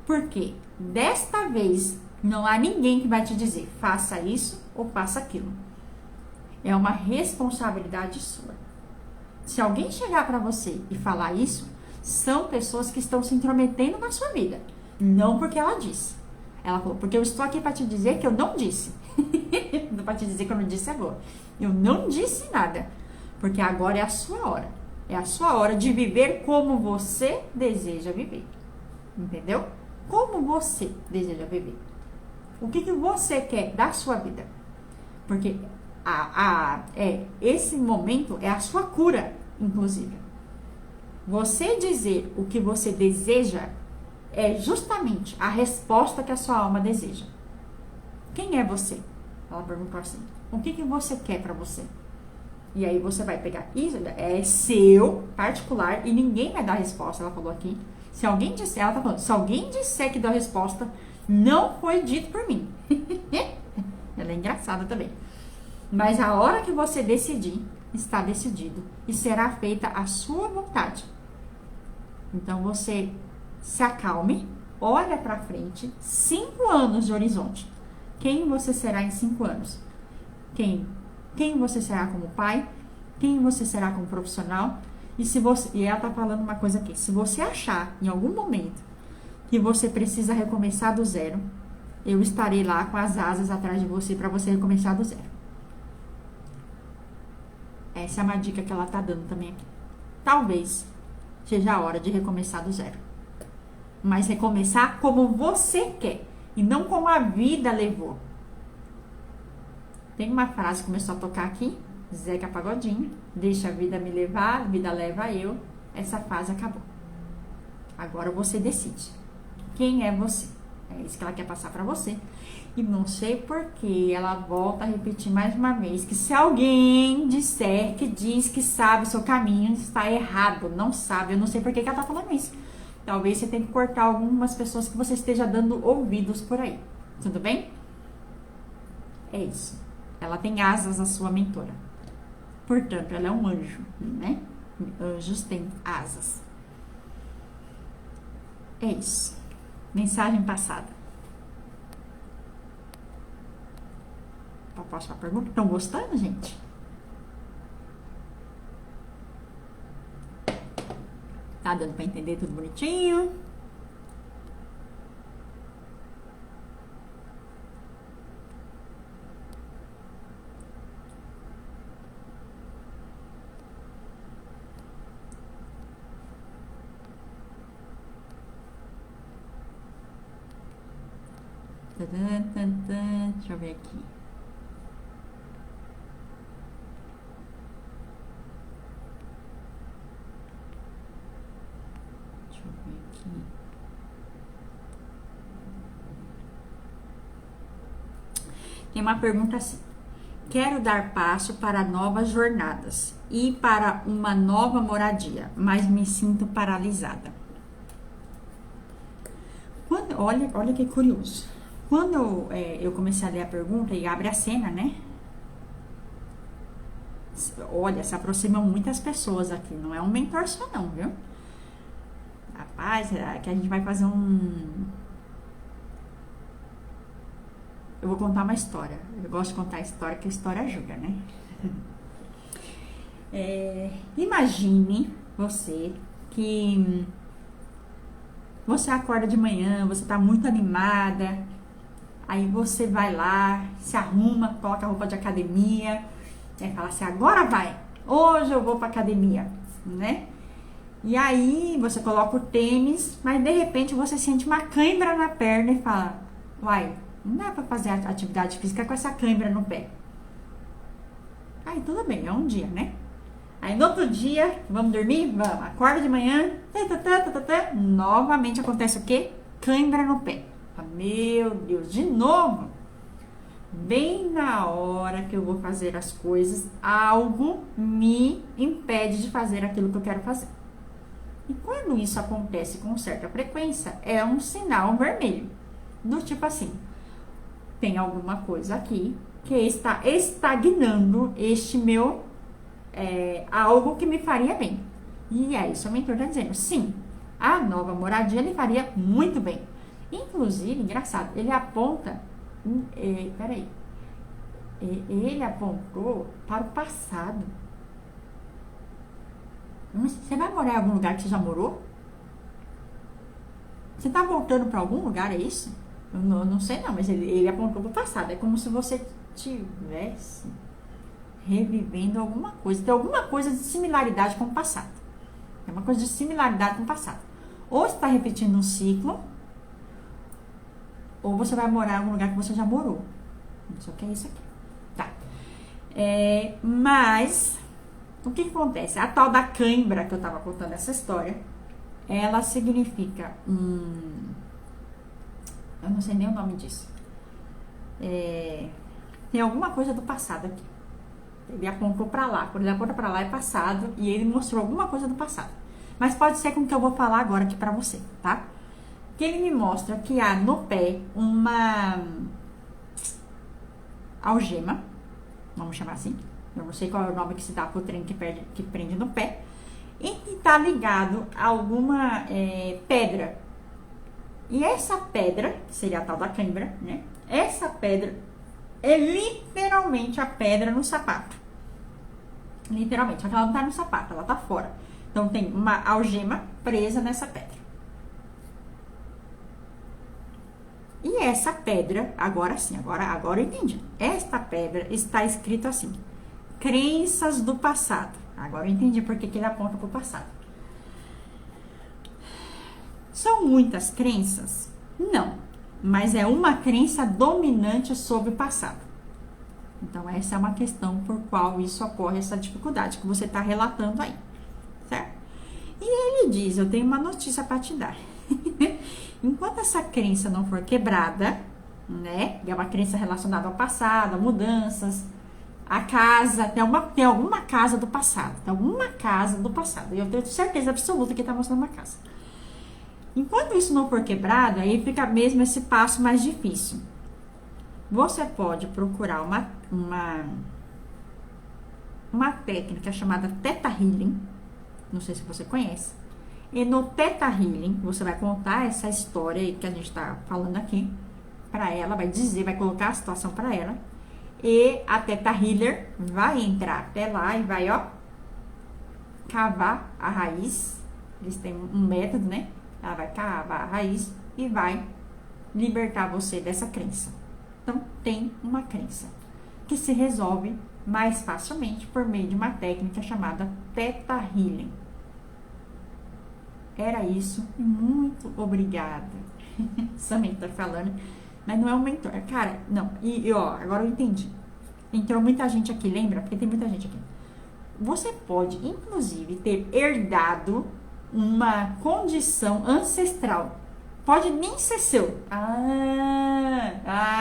Porque desta vez não há ninguém que vai te dizer faça isso ou faça aquilo. É uma responsabilidade sua. Se alguém chegar para você e falar isso, são pessoas que estão se intrometendo na sua vida. Não porque ela disse. Ela falou: porque eu estou aqui para te dizer que eu não disse. Não para te dizer que eu não disse agora. Eu não disse nada. Porque agora é a sua hora. É a sua hora de viver como você deseja viver. Entendeu? Como você deseja viver. O que você quer da sua vida. Porque esse momento é a sua cura, inclusive. Você dizer o que você deseja é justamente a resposta que a sua alma deseja. Quem é você? Ela perguntou assim: o que você quer pra você? E aí você vai pegar isso, é seu, particular, e ninguém vai dar a resposta. Ela falou aqui: se alguém disser, ela tá falando, se alguém disser que deu a resposta, não foi dito por mim. Ela é engraçada também. Mas a hora que você decidir, está decidido. E será feita a sua vontade. Então você se acalme, olha pra frente, 5 anos de horizonte. Quem você será em 5 anos? Quem você será como pai? Quem você será como profissional? E ela tá falando uma coisa aqui: se você achar em algum momento que você precisa recomeçar do zero, eu estarei lá com as asas atrás de você para você recomeçar do zero. Essa é uma dica que ela tá dando também aqui. Talvez seja a hora de recomeçar do zero. Mas recomeçar como você quer e não como a vida levou. Tem uma frase que começou a tocar aqui, Zeca Pagodinho: deixa a vida me levar, a vida leva eu. Essa fase acabou. Agora você decide. Quem é você? É isso que ela quer passar pra você. E não sei porquê, ela volta a repetir mais uma vez que se alguém disser que diz que sabe o seu caminho, está errado, não sabe. Eu não sei por que ela tá falando isso. Talvez você tenha que cortar algumas pessoas que você esteja dando ouvidos por aí. Tudo bem? É isso. Ela tem asas, a sua mentora. Portanto, ela é um anjo, né? Anjos têm asas. É isso. Mensagem passada. Posso a pergunta? Estão gostando, gente? Tá dando pra entender tudo bonitinho? Deixa eu ver aqui. Tem uma pergunta assim: quero dar passo para novas jornadas e para uma nova moradia, mas me sinto paralisada. Olha que curioso. Quando eu comecei a ler a pergunta e abre a cena, né? Olha, se aproximam muitas pessoas aqui. Não é um mentor só não, viu? Rapaz, que a gente vai fazer Eu vou contar uma história. Eu gosto de contar a história, que a história ajuda, né? Imagine você que você acorda de manhã, você tá muito animada, aí você vai lá, se arruma, coloca a roupa de academia, fala assim, agora vai, hoje eu vou pra academia, né? E aí você coloca o tênis, mas de repente você sente uma cãibra na perna e fala, uai, não dá pra fazer atividade física com essa cãibra no pé. Aí tudo bem, é um dia, né? Aí no outro dia, vamos dormir? Vamos. Acorda de manhã, novamente acontece o quê? Cãibra no pé. Meu Deus, de novo. Bem na hora que eu vou fazer as coisas, algo me impede de fazer aquilo que eu quero fazer. E quando isso acontece com certa frequência, é um sinal vermelho. Do tipo assim, tem alguma coisa aqui que está estagnando este meu algo que me faria bem. E é isso, o mentor está dizendo, sim, a nova moradia lhe faria muito bem. Inclusive, engraçado, ele aponta, ele apontou para o passado. Você vai morar em algum lugar que você já morou? Você está voltando para algum lugar, é isso? Eu não sei não, mas ele apontou para o passado. É como se você tivesse revivendo alguma coisa. Tem alguma coisa de similaridade com o passado. Tem uma coisa de similaridade com o passado. Ou você está repetindo um ciclo, ou você vai morar em algum lugar que você já morou. Só que é isso aqui. Tá. Mas, o que acontece? A tal da cãibra que eu estava contando essa história, ela significa eu não sei nem o nome disso. Tem alguma coisa do passado aqui. Ele apontou para lá. Quando ele aponta para lá é passado e ele mostrou alguma coisa do passado. Mas pode ser com o que eu vou falar agora aqui para você, tá? Que ele me mostra que há no pé uma algema, vamos chamar assim. Eu não sei qual é o nome que se dá pro trem que prende no pé. E que tá ligado a alguma pedra. E essa pedra, que seria a tal da cãibra, né? Essa pedra é literalmente a pedra no sapato. Literalmente, só que ela não tá no sapato, ela tá fora. Então tem uma algema presa nessa pedra. E essa pedra, agora sim, agora eu entendi. Esta pedra está escrito assim: crenças do passado. Agora eu entendi porque que ele aponta para o passado. São muitas crenças? Não, mas é uma crença dominante sobre o passado. Então essa é uma questão por qual isso ocorre, essa dificuldade que você está relatando aí, certo? E ele diz, eu tenho uma notícia para te dar. Enquanto essa crença não for quebrada, né? É uma crença relacionada ao passado, a mudanças, a casa, tem alguma casa do passado, tem alguma casa do passado. Eu tenho certeza absoluta que tá mostrando uma casa. Enquanto isso não for quebrado, aí fica mesmo esse passo mais difícil. Você pode procurar uma técnica chamada Theta Healing, não sei se você conhece. E no Theta Healing, você vai contar essa história aí que a gente está falando aqui para ela, vai colocar a situação para ela. E a Theta Healer vai entrar até lá e vai, ó, cavar a raiz. Eles têm um método, né? Ela vai cavar a raiz e vai libertar você dessa crença. Então, tem uma crença que se resolve mais facilmente por meio de uma técnica chamada Theta Healing. Era isso. Muito obrigada. Sou mentor falando, mas não é um mentor. Cara, não. E ó, agora eu entendi. Entrou muita gente aqui, lembra? Porque tem muita gente aqui. Você pode, inclusive, ter herdado uma condição ancestral. Pode nem ser seu.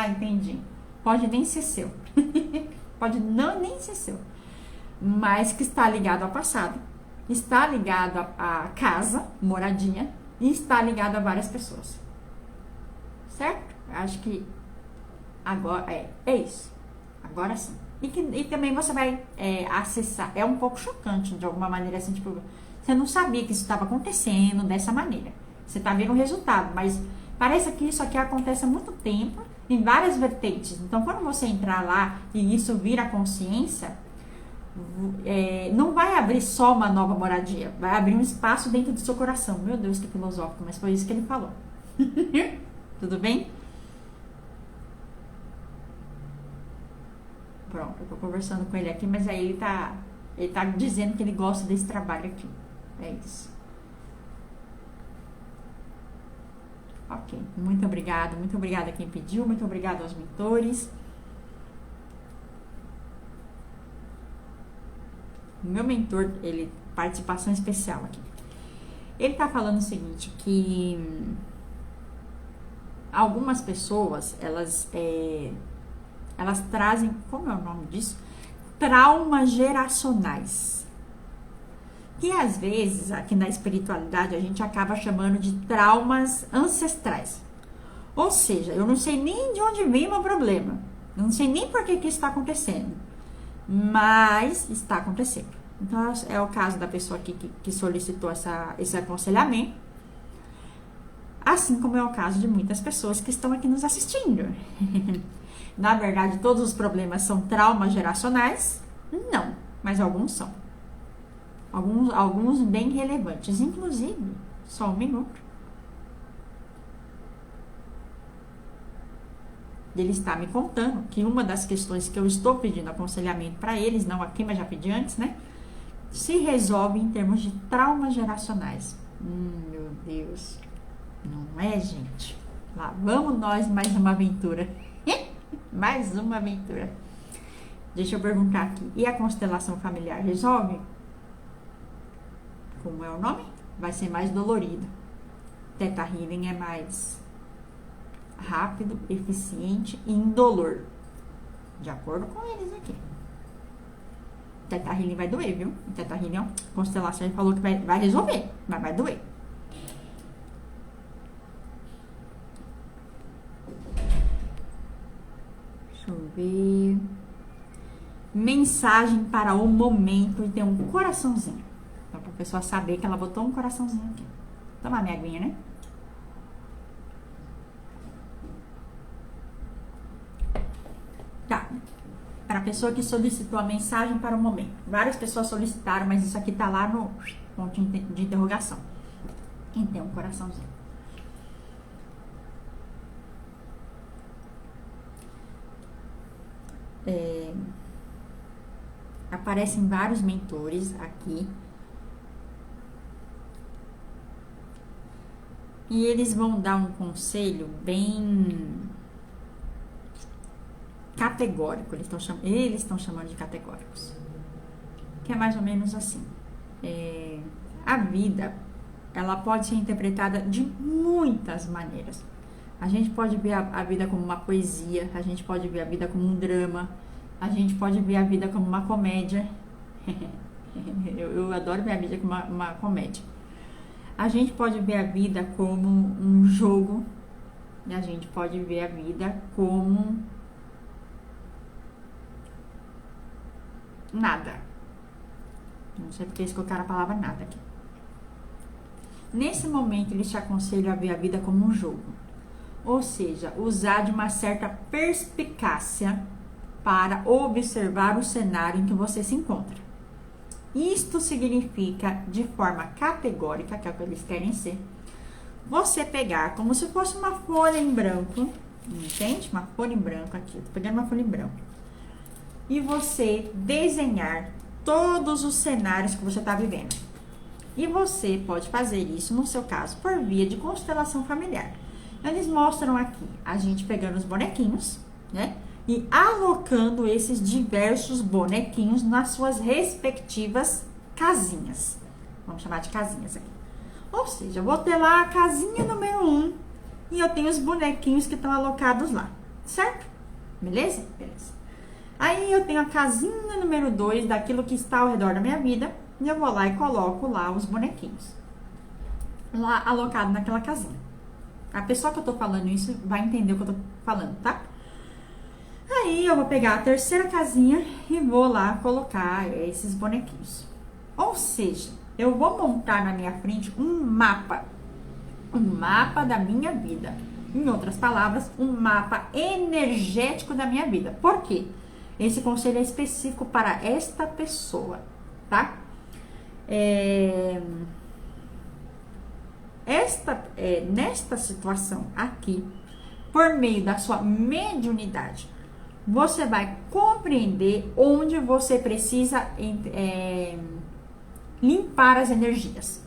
Entendi. Pode nem ser seu. Pode nem ser seu. Mas que está ligado ao passado. Está ligado à casa, moradia. E está ligado a várias pessoas. Certo? Acho que agora é isso. Agora sim. E também você vai acessar. É um pouco chocante, de alguma maneira, assim, tipo, você não sabia que isso estava acontecendo dessa maneira. Você está vendo o resultado, mas parece que isso aqui acontece há muito tempo, em várias vertentes. Então, quando você entrar lá e isso vir à consciência, não vai abrir só uma nova moradia, vai abrir um espaço dentro do seu coração. Meu Deus, que filosófico, mas foi isso que ele falou. Tudo bem? Pronto, eu tô conversando com ele aqui, mas aí ele tá dizendo que ele gosta desse trabalho aqui. É isso. Ok, muito obrigada a quem pediu, muito obrigada aos mentores. O meu mentor, participação especial aqui. Ele tá falando o seguinte, que algumas pessoas, elas trazem, como é o nome disso? Traumas geracionais. Que às vezes, aqui na espiritualidade, a gente acaba chamando de traumas ancestrais. Ou seja, eu não sei nem de onde vem o meu problema. Eu não sei nem por que está acontecendo. Mas está acontecendo. Então, é o caso da pessoa aqui que solicitou esse aconselhamento. Assim como é o caso de muitas pessoas que estão aqui nos assistindo. Na verdade, todos os problemas são traumas geracionais? Não, mas alguns são. Alguns bem relevantes. Inclusive, só um minuto. Ele está me contando que uma das questões que eu estou pedindo aconselhamento para eles, não aqui, mas já pedi antes, né? Se resolve em termos de traumas geracionais. Meu Deus. Não é, gente? Lá vamos nós, mais uma aventura. Mais uma aventura. Deixa eu perguntar aqui. E a constelação familiar resolve? Como é o nome? Vai ser mais dolorido. Theta Healing é mais rápido, eficiente e indolor. De acordo com eles aqui. Theta Healing vai doer, viu? Theta Healing, ó, constelação, ele falou que vai resolver, mas vai doer. Deixa eu ver. Mensagem para o momento e tem um coraçãozinho. Então, para a pessoa saber que ela botou um coraçãozinho aqui. Toma minha aguinha, né? Tá. Para a pessoa que solicitou a mensagem para o momento. Várias pessoas solicitaram, mas isso aqui tá lá no ponto de interrogação. Quem tem um coraçãozinho? Aparecem vários mentores aqui. E eles vão dar um conselho bem categórico. Eles estão chamando de categóricos. Que é mais ou menos assim. A vida, ela pode ser interpretada de muitas maneiras. A gente pode ver a vida como uma poesia, a gente pode ver a vida como um drama, a gente pode ver a vida como uma comédia. eu adoro ver a vida como uma comédia. A gente pode ver a vida como um jogo, e a gente pode ver a vida como nada. Não sei porque eles colocaram a palavra nada aqui. Nesse momento, eles te aconselham a ver a vida como um jogo. Ou seja, usar de uma certa perspicácia para observar o cenário em que você se encontra. Isto significa, de forma categórica, que é o que eles querem ser, você pegar como se fosse uma folha em branco, entende? Uma folha em branco aqui, eu tô pegando uma folha em branco. E você desenhar todos os cenários que você está vivendo. E você pode fazer isso, no seu caso, por via de constelação familiar. Eles mostram aqui a gente pegando os bonequinhos, né? E alocando esses diversos bonequinhos nas suas respectivas casinhas. Vamos chamar de casinhas aqui. Ou seja, eu vou ter lá a casinha número 1 e eu tenho os bonequinhos que estão alocados lá, certo? Beleza? Beleza. Aí eu tenho a casinha número 2 daquilo que está ao redor da minha vida e eu vou lá e coloco lá os bonequinhos. Lá alocado naquela casinha. A pessoa que eu tô falando isso vai entender o que eu tô falando, tá? Aí eu vou pegar a terceira casinha e vou lá colocar esses bonequinhos. Ou seja, eu vou montar na minha frente um mapa da minha vida. Em outras palavras, um mapa energético da minha vida. Por quê? Esse conselho é específico para esta pessoa, tá? Nesta situação aqui, por meio da sua mediunidade, você vai compreender onde você precisa limpar as energias.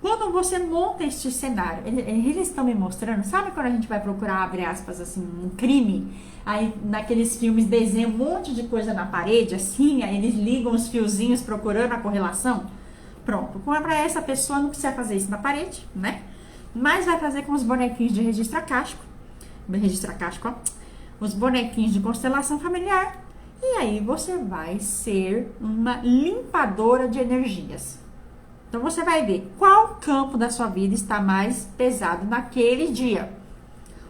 Quando você monta este cenário, eles estão me mostrando, sabe quando a gente vai procurar, abre aspas, assim, um crime? Aí naqueles filmes desenham um monte de coisa na parede, assim, aí eles ligam os fiozinhos procurando a correlação. Pronto, para essa pessoa não precisa fazer isso na parede, né? Mas vai fazer com os bonequinhos de registro acástico, ó, os bonequinhos de constelação familiar, e aí você vai ser uma limpadora de energias. Então você vai ver qual campo da sua vida está mais pesado naquele dia.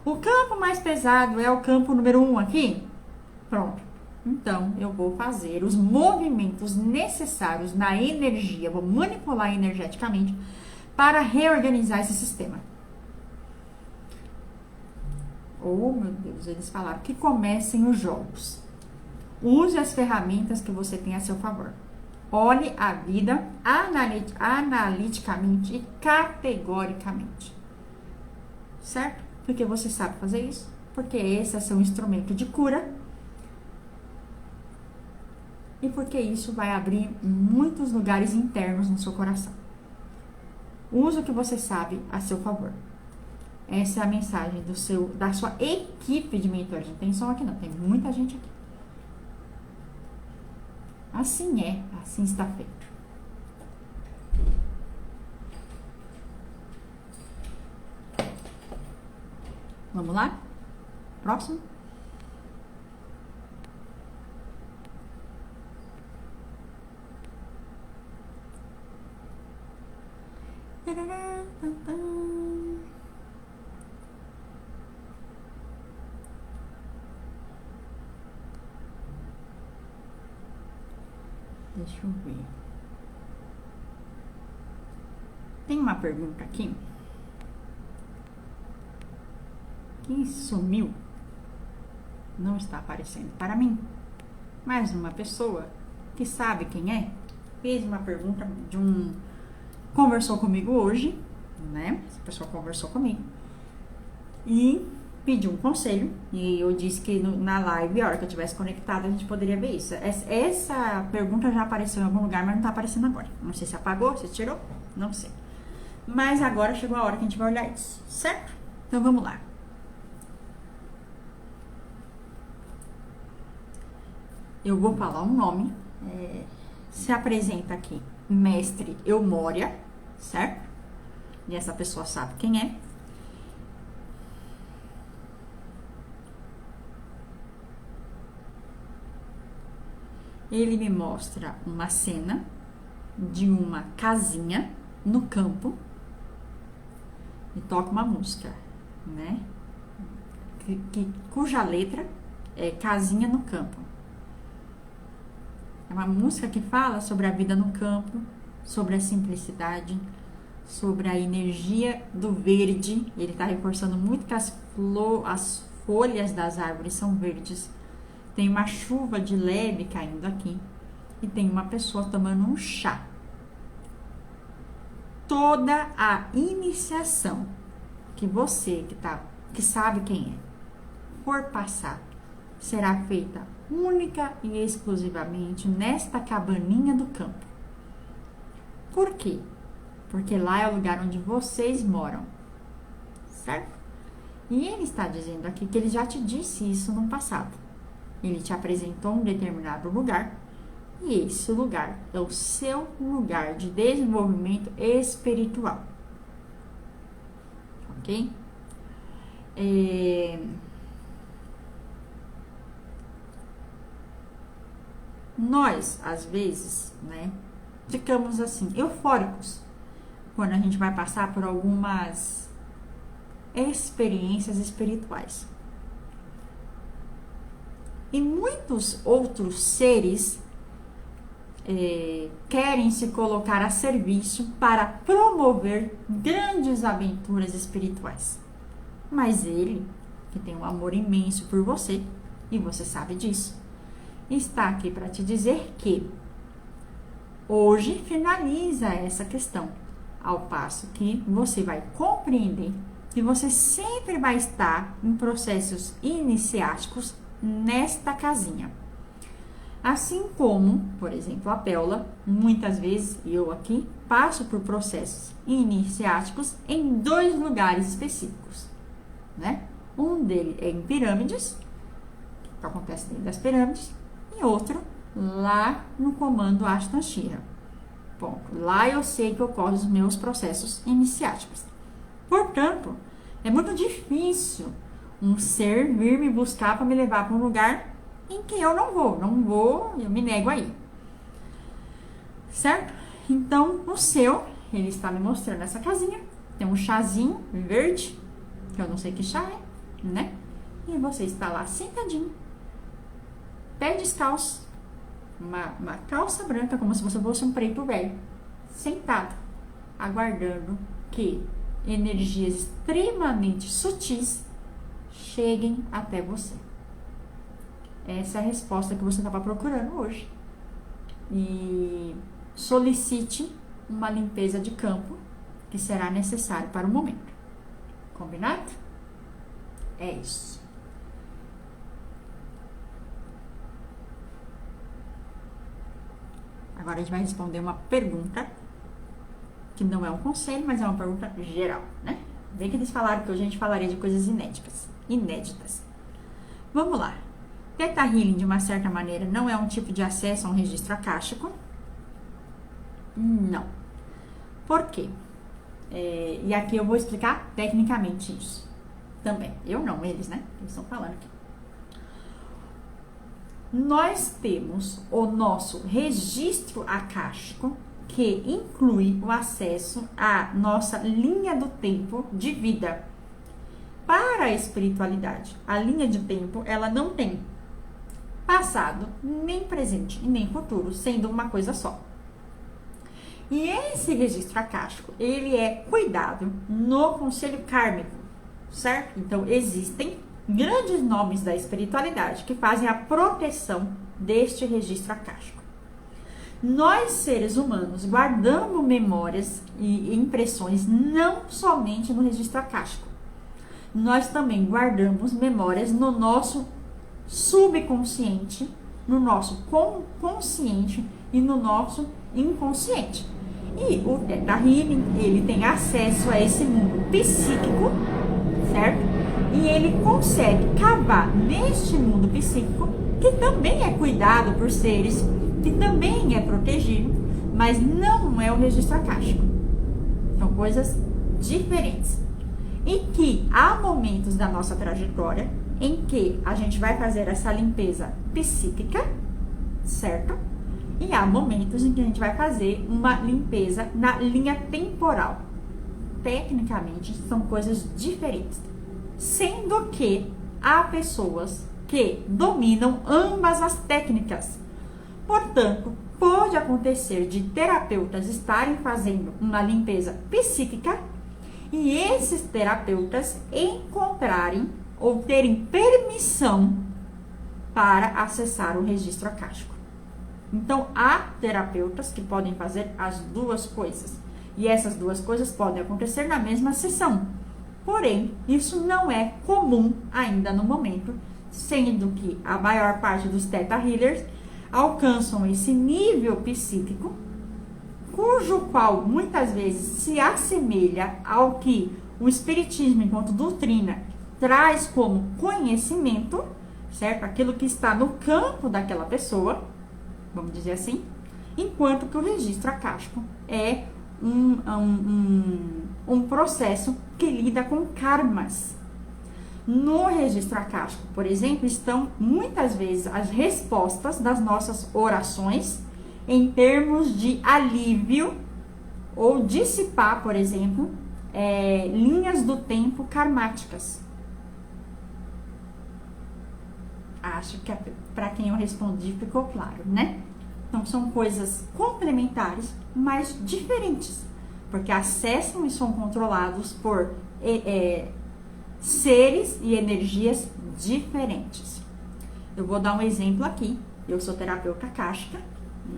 O campo mais pesado é o campo número 1 aqui? Pronto. Então, eu vou fazer os movimentos necessários na energia, vou manipular energeticamente para reorganizar esse sistema. Oh, meu Deus, eles falaram que comecem os jogos. Use as ferramentas que você tem a seu favor. Olhe a vida analiticamente e categoricamente. Certo? Porque você sabe fazer isso. Porque esse é seu instrumento de cura. E porque isso vai abrir muitos lugares internos no seu coração. Use o que você sabe a seu favor. Essa é a mensagem da sua equipe de mentores. Não tem só aqui não, tem muita gente aqui. Assim está feito. Vamos lá? Próximo. Deixa eu ver. Tem uma pergunta aqui. Quem sumiu não está aparecendo para mim. Mais uma pessoa que sabe quem é fez uma pergunta conversou comigo hoje, né? Essa pessoa conversou comigo e pediu um conselho. E eu disse que na live, a hora que eu estivesse conectada, a gente poderia ver isso. Essa pergunta já apareceu em algum lugar, mas não está aparecendo agora. Não sei se apagou, se tirou, não sei. Mas agora chegou a hora que a gente vai olhar isso, certo? Então vamos lá. Eu vou falar um nome. Se apresenta aqui, Mestre Eumória, certo? E essa pessoa sabe quem é. ele me mostra uma cena de uma casinha no campo e toca uma música, né? Cuja letra é Casinha no Campo. É uma música que fala sobre a vida no campo, sobre a simplicidade, sobre a energia do verde. Ele está reforçando muito que as folhas das árvores são verdes. Tem uma chuva de leve caindo aqui e tem uma pessoa tomando um chá. Toda a iniciação que você que sabe quem for passar será feita única e exclusivamente nesta cabaninha do campo. Por quê? Porque lá é o lugar onde vocês moram, certo? E ele está dizendo aqui que ele já te disse isso no passado. Ele te apresentou um determinado lugar e esse lugar é o seu lugar de desenvolvimento espiritual. Ok? Nós, às vezes, né, ficamos assim, eufóricos, quando a gente vai passar por algumas experiências espirituais. E muitos outros seres querem se colocar a serviço para promover grandes aventuras espirituais. Mas ele, que tem um amor imenso por você, e você sabe disso, está aqui para te dizer que hoje finaliza essa questão, ao passo que você vai compreender que você sempre vai estar em processos iniciáticos nesta casinha. Assim como, por exemplo, a Péola, muitas vezes, eu aqui, passo por processos iniciáticos em 2 lugares específicos, né? Um deles é em pirâmides, que acontece dentro das pirâmides, e outro lá no comando Ashtan Shira. Bom, lá eu sei que ocorrem os meus processos iniciáticos. Portanto, é muito difícil um ser vir me buscar para me levar para um lugar em que eu não vou, eu me nego aí. Certo? Então, o seu, ele está me mostrando essa casinha, tem um chazinho verde, que eu não sei que chá é, né? E você está lá sentadinho, pé descalço, uma calça branca, como se você fosse um preto velho, sentado, aguardando que energias extremamente sutis cheguem até você. Essa é a resposta que você estava procurando hoje. E solicite uma limpeza de campo que será necessário para o momento. Combinado? É isso. Agora a gente vai responder uma pergunta que não é um conselho, mas é uma pergunta geral, né? Bem que eles falaram que hoje a gente falaria de coisas inéditas. Vamos lá. Theta Healing, de uma certa maneira, não é um tipo de acesso a um registro akáshico? Não. Por quê? E aqui eu vou explicar tecnicamente isso também. Eu não, eles, né? Eles estão falando aqui. Nós temos o nosso registro akáshico, que inclui o acesso à nossa linha do tempo de vida. Para a espiritualidade, a linha de tempo, ela não tem passado, nem presente e nem futuro, sendo uma coisa só. E esse registro akáshico, ele é cuidado no conselho kármico, certo? Então, existem grandes nomes da espiritualidade que fazem a proteção deste registro akáshico. Nós, seres humanos, guardamos memórias e impressões não somente no registro akáshico. Nós também guardamos memórias no nosso subconsciente, no nosso consciente e no nosso inconsciente. E o Theta Healing, ele tem acesso a esse mundo psíquico, certo? E ele consegue cavar neste mundo psíquico, que também é cuidado por seres, que também é protegido, mas não é o registro akáshico. São coisas diferentes. E que há momentos da nossa trajetória em que a gente vai fazer essa limpeza psíquica, certo? E há momentos em que a gente vai fazer uma limpeza na linha temporal. Tecnicamente, são coisas diferentes, sendo que há pessoas que dominam ambas as técnicas. Portanto, pode acontecer de terapeutas estarem fazendo uma limpeza psíquica e esses terapeutas encontrarem ou terem permissão para acessar o registro akáshico. Então, há terapeutas que podem fazer as duas coisas. E essas duas coisas podem acontecer na mesma sessão. Porém, isso não é comum ainda no momento, sendo que a maior parte dos Theta Healers alcançam esse nível psíquico, cujo qual muitas vezes se assemelha ao que o Espiritismo, enquanto doutrina, traz como conhecimento, certo? Aquilo que está no campo daquela pessoa, vamos dizer assim, enquanto que o registro akáshico é um processo que lida com karmas. No registro akáshico, por exemplo, estão muitas vezes as respostas das nossas orações em termos de alívio ou dissipar, por exemplo, linhas do tempo karmáticas. Acho que para quem eu respondi ficou claro, né? Então, são coisas complementares, mas diferentes, porque acessam e são controlados por seres e energias diferentes. Eu vou dar um exemplo aqui. Eu sou terapeuta akáshica,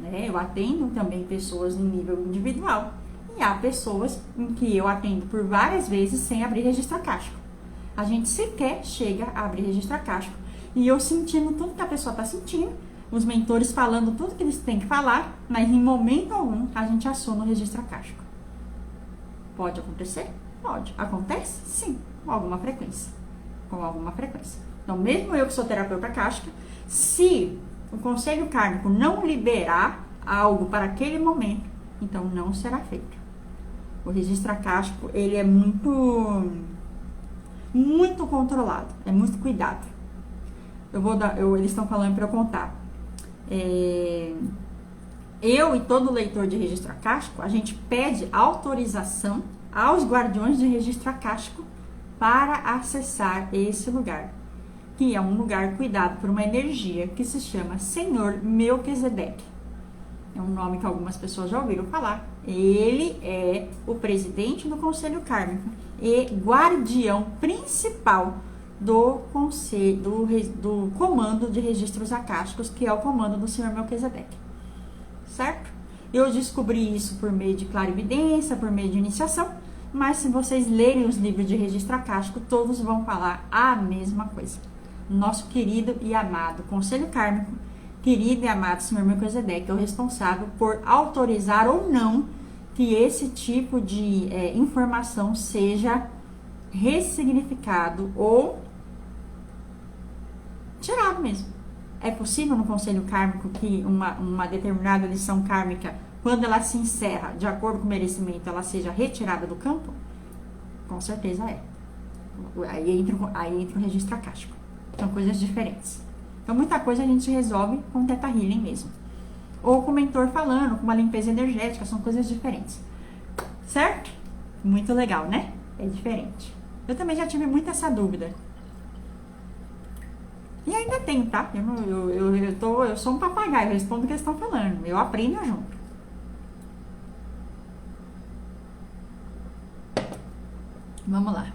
né? Eu atendo também pessoas em nível individual. E há pessoas em que eu atendo por várias vezes sem abrir registro akáshico. A gente sequer chega a abrir registro akáshico. E eu sentindo tudo que a pessoa está sentindo, os mentores falando tudo que eles têm que falar, mas em momento algum a gente aciona o registro akáshico. Pode acontecer? Pode. Acontece? Sim, com alguma frequência. Com alguma frequência. Então, mesmo eu que sou terapeuta akáshica, se o conselho kármico não liberar algo para aquele momento, então não será feito. O registro akáshico, ele é muito controlado, é muito cuidado. Eles estão falando para eu contar. Eu e todo leitor de registro akáshico, a gente pede autorização aos guardiões de registro akáshico para acessar esse lugar, que é um lugar cuidado por uma energia que se chama Senhor Melquisedeque. É um nome que algumas pessoas já ouviram falar. Ele é o presidente do Conselho Kármico e guardião principal do comando de registros akáshicos, que é o comando do Senhor Melquisedeque. Certo? Eu descobri isso por meio de clarividência, por meio de iniciação, mas se vocês lerem os livros de registro akáshico, todos vão falar a mesma coisa. Nosso querido e amado Conselho Kármico, querido e amado Senhor Melquisedeque, é o responsável por autorizar ou não que esse tipo de informação seja ressignificado ou tirado mesmo. É possível no Conselho Kármico que uma determinada lição kármica, quando ela se encerra de acordo com o merecimento, ela seja retirada do campo? Com certeza é. Aí entra o registro akáshico. São coisas diferentes. Então, muita coisa a gente resolve com Theta Healing mesmo. Ou com o mentor falando, com uma limpeza energética, são coisas diferentes. Certo? Muito legal, né? É diferente. Eu também já tive muito essa dúvida. E ainda tenho, tá? Eu sou um papagaio, eu respondo o que eles estão falando. Eu aprendo junto. Vamos lá.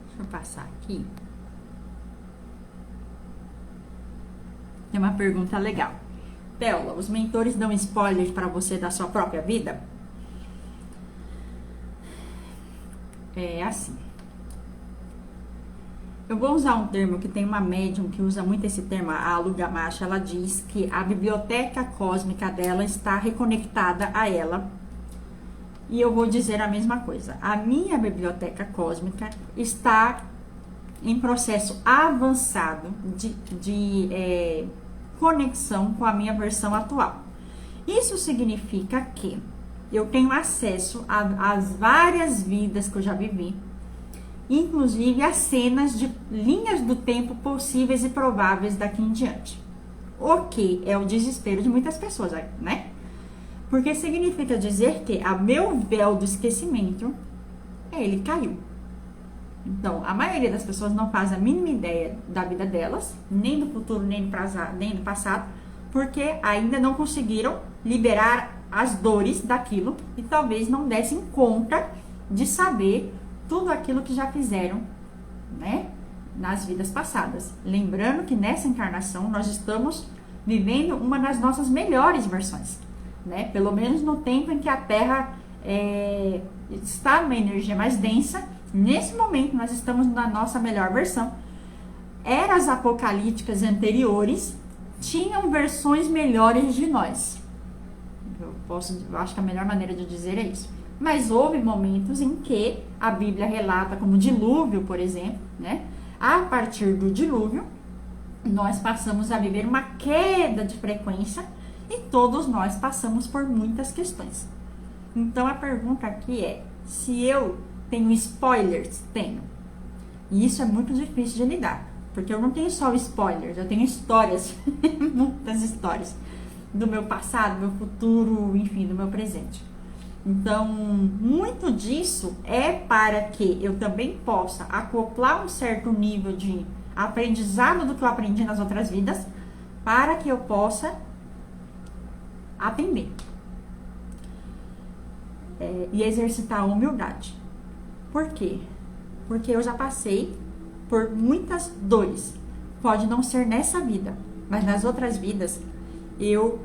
Deixa eu passar aqui. Tem uma pergunta legal. Péola, os mentores dão spoilers para você da sua própria vida? É assim. Eu vou usar um termo que tem uma médium que usa muito esse termo, a Alu Gamache. Ela diz que a biblioteca cósmica dela está reconectada a ela. E eu vou dizer a mesma coisa. A minha biblioteca cósmica está em processo avançado de conexão com a minha versão atual. Isso significa que eu tenho acesso às várias vidas que eu já vivi, inclusive as cenas de linhas do tempo possíveis e prováveis daqui em diante. O que é o desespero de muitas pessoas, né? Porque significa dizer que o meu véu do esquecimento, ele caiu. Então, a maioria das pessoas não faz a mínima ideia da vida delas, nem do futuro, nem do passado, porque ainda não conseguiram liberar as dores daquilo e talvez não dessem conta de saber tudo aquilo que já fizeram, né, nas vidas passadas. Lembrando que nessa encarnação nós estamos vivendo uma das nossas melhores versões, né? Pelo menos no tempo em que a Terra está numa energia mais densa. Nesse momento nós estamos na nossa melhor versão. Eras apocalípticas anteriores tinham versões melhores de nós. Eu acho que a melhor maneira de dizer é isso. Mas houve momentos em que a Bíblia relata, como o dilúvio, por exemplo, né? A partir do dilúvio, nós passamos a viver uma queda de frequência e todos nós passamos por muitas questões. Então a pergunta aqui é: se eu tenho spoilers? Tenho. E isso é muito difícil de lidar, porque eu não tenho só spoilers, eu tenho histórias, muitas histórias do meu passado, do meu futuro, enfim, do meu presente. Então, muito disso é para que eu também possa acoplar um certo nível de aprendizado do que eu aprendi nas outras vidas, para que eu possa atender e exercitar a humildade. Por quê? Porque eu já passei por muitas dores. Pode não ser nessa vida, mas nas outras vidas eu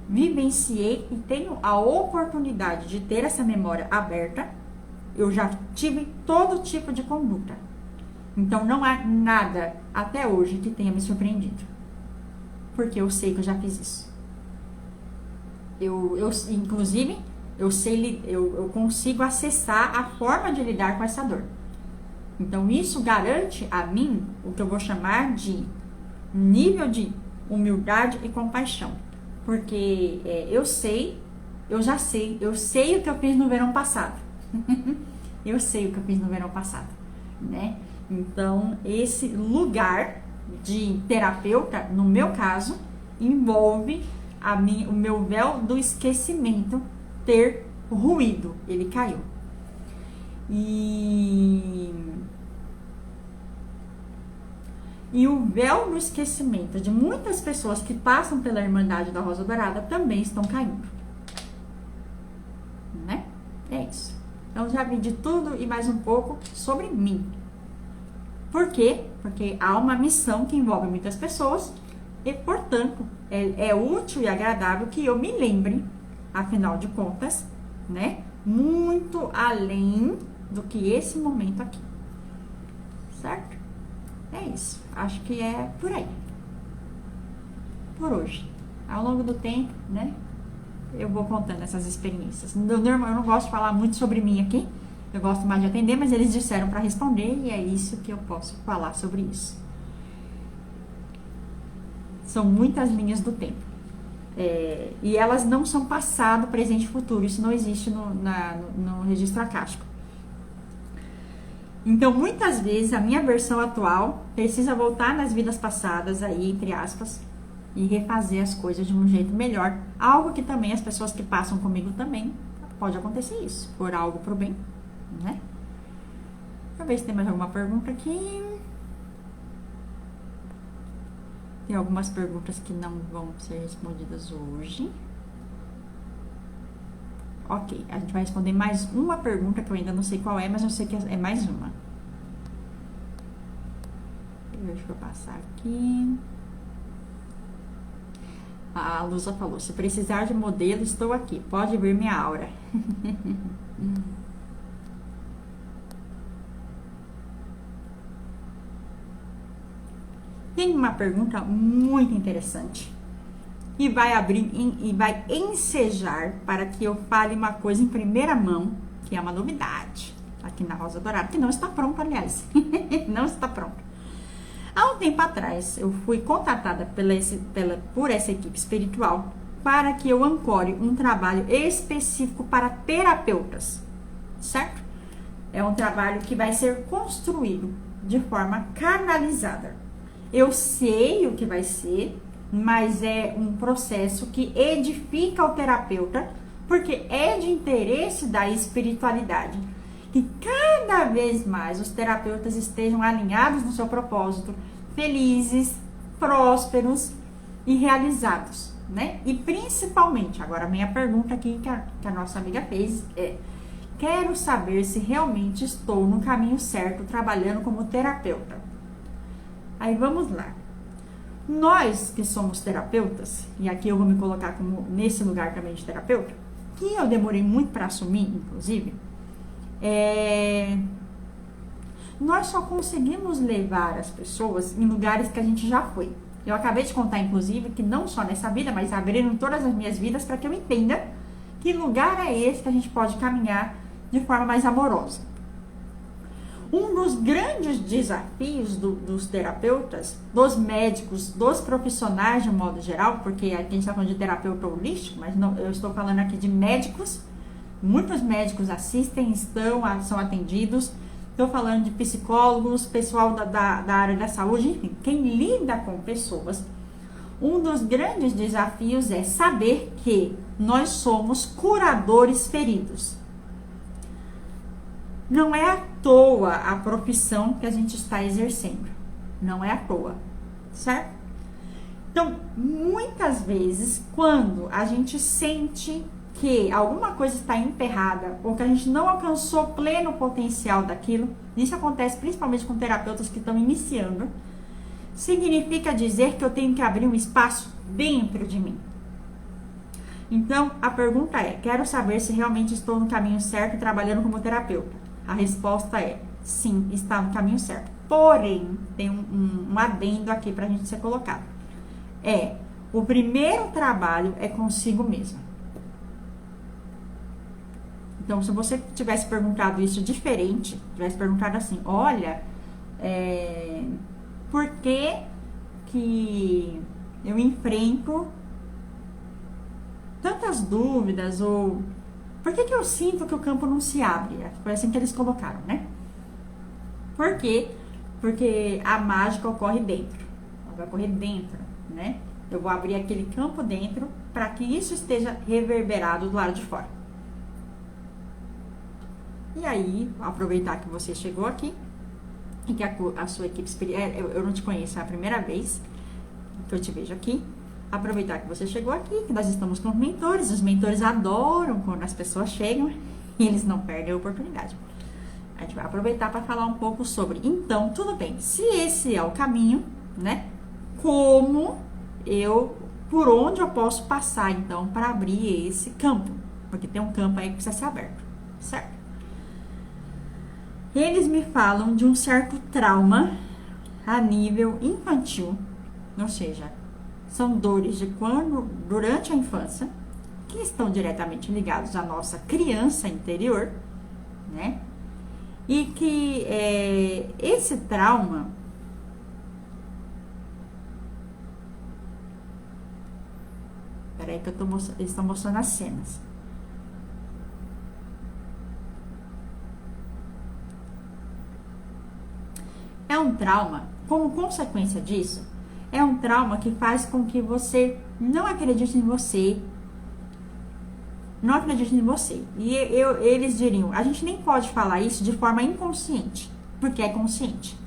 vivenciei e tenho a oportunidade de ter essa memória aberta. Eu já tive todo tipo de conduta. Então não há nada até hoje que tenha me surpreendido. Porque eu sei que eu já fiz isso. Inclusive, eu consigo acessar a forma de lidar com essa dor. Então isso garante a mim o que eu vou chamar de nível de humildade e compaixão. Porque eu sei o que eu fiz no verão passado. Eu sei o que eu fiz no verão passado, né? Então, esse lugar de terapeuta, no meu caso, envolve o meu véu do esquecimento ter ruído, ele caiu. E o véu do esquecimento de muitas pessoas que passam pela Irmandade da Rosa Dourada também estão caindo, né? É isso. Então já vi de tudo e mais um pouco sobre mim. Por quê? Porque há uma missão que envolve muitas pessoas e, portanto, é útil e agradável que eu me lembre, afinal de contas, né? Muito além do que esse momento aqui. Certo? É isso. Acho que é por aí. Por hoje. Ao longo do tempo, né? Eu vou contando essas experiências. Eu não gosto de falar muito sobre mim aqui. Eu gosto mais de atender, mas eles disseram para responder e é isso que eu posso falar sobre isso. São muitas linhas do tempo. E elas não são passado, presente e futuro. Isso não existe no registro acástico. Então, muitas vezes, a minha versão atual precisa voltar nas vidas passadas, aí, entre aspas, e refazer as coisas de um jeito melhor. Algo que também as pessoas que passam comigo também pode acontecer isso, por algo pro bem, né? Deixa eu ver se tem mais alguma pergunta aqui. Tem algumas perguntas que não vão ser respondidas hoje. Ok, a gente vai responder mais uma pergunta que eu ainda não sei qual é, mas eu sei que é mais uma. Deixa eu passar aqui. A Lusa falou: se precisar de modelo, estou aqui. Pode ver minha aura. Tem uma pergunta muito interessante e vai abrir e vai ensejar para que eu fale uma coisa em primeira mão, que é uma novidade aqui na Rosa Dourada, que não está pronta, aliás. Não está pronta. Há um tempo atrás, eu fui contatada por essa equipe espiritual para que eu ancore um trabalho específico para terapeutas, certo? É um trabalho que vai ser construído de forma canalizada. Eu sei o que vai ser, mas é um processo que edifica o terapeuta, porque é de interesse da espiritualidade que cada vez mais os terapeutas estejam alinhados no seu propósito, felizes, prósperos e realizados, né? E principalmente, agora a minha pergunta aqui que a nossa amiga fez é: quero saber se realmente estou no caminho certo trabalhando como terapeuta. Aí vamos lá. Nós que somos terapeutas, e aqui eu vou me colocar como nesse lugar também de terapeuta, que eu demorei muito para assumir, inclusive, nós só conseguimos levar as pessoas em lugares que a gente já foi. Eu acabei de contar, inclusive, que não só nessa vida, mas abrindo todas as minhas vidas para que eu entenda que lugar é esse que a gente pode caminhar de forma mais amorosa. Um dos grandes desafios dos terapeutas, dos médicos, dos profissionais de um modo geral, porque a gente está falando de terapeuta holístico, mas não, eu estou falando aqui de médicos. Muitos médicos assistem, são atendidos. Estou falando de psicólogos, pessoal da área da saúde, enfim, quem lida com pessoas. Um dos grandes desafios é saber que nós somos curadores feridos. Não é à toa a profissão que a gente está exercendo. Não é à toa, certo? Então, muitas vezes, quando a gente sente que alguma coisa está emperrada ou que a gente não alcançou pleno potencial daquilo, isso acontece principalmente com terapeutas que estão iniciando, significa dizer que eu tenho que abrir um espaço dentro de mim. Então, a pergunta é: quero saber se realmente estou no caminho certo trabalhando como terapeuta? A resposta é: sim, está no caminho certo. Porém, tem um adendo aqui para a gente ser colocado. O primeiro trabalho é consigo mesmo. Então, se você tivesse perguntado isso diferente, tivesse perguntado assim: olha, por que eu enfrento tantas dúvidas, ou por que eu sinto que o campo não se abre? Foi assim que eles colocaram, né? Por quê? Porque a mágica ocorre dentro. Ela vai ocorrer dentro, né? Eu vou abrir aquele campo dentro para que isso esteja reverberado do lado de fora. E aí, aproveitar que você chegou aqui e que a sua equipe espiritual, eu não te conheço, é a primeira vez que eu te vejo aqui. Aproveitar que você chegou aqui, que nós estamos com mentores. Os mentores adoram quando as pessoas chegam e eles não perdem a oportunidade. A gente vai aproveitar para falar um pouco sobre. Então, tudo bem, se esse é o caminho, né? Por onde eu posso passar, então, para abrir esse campo? Porque tem um campo aí que precisa ser aberto, certo? Eles me falam de um certo trauma a nível infantil, ou seja, são dores de quando, durante a infância, que estão diretamente ligados à nossa criança interior, né? E que esse trauma peraí que eles estão mostrando as cenas. É um trauma, como consequência disso, é um trauma que faz com que você não acredite em você. Não acredite em você. E eles diriam, a gente nem pode falar isso de forma inconsciente, porque é consciente.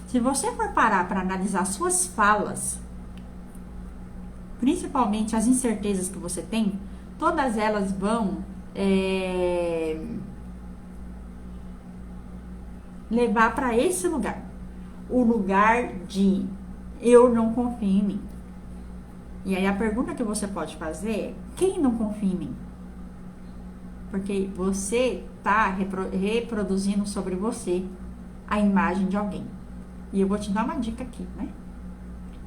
Se você for parar para analisar suas falas, principalmente as incertezas que você tem, todas elas vão levar para esse lugar. O lugar de eu não confio em mim. E aí a pergunta que você pode fazer é: quem não confia em mim? Porque você está reproduzindo sobre você a imagem de alguém. E eu vou te dar uma dica aqui, né?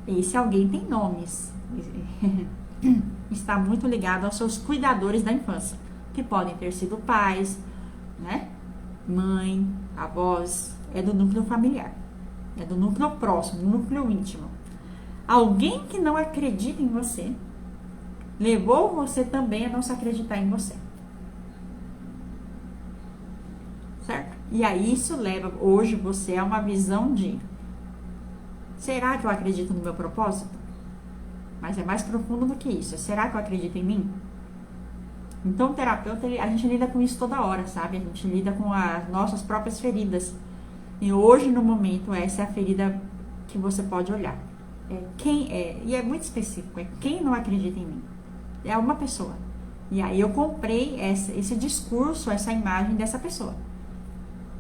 Esse alguém tem nomes. Está muito ligado aos seus cuidadores da infância, que podem ter sido pais, né? Mãe, avós, é do núcleo familiar. É do núcleo próximo, do núcleo íntimo. Alguém que não acredita em você levou você também a não se acreditar em você. Certo? E aí isso leva hoje você a uma visão de: será que eu acredito no meu propósito? Mas é mais profundo do que isso. Será que eu acredito em mim? Então, o terapeuta, a gente lida com isso toda hora, sabe? A gente lida com as nossas próprias feridas. E hoje, no momento, essa é a ferida que você pode olhar. E é muito específico, é quem não acredita em mim. É uma pessoa. E aí eu comprei esse discurso, essa imagem dessa pessoa.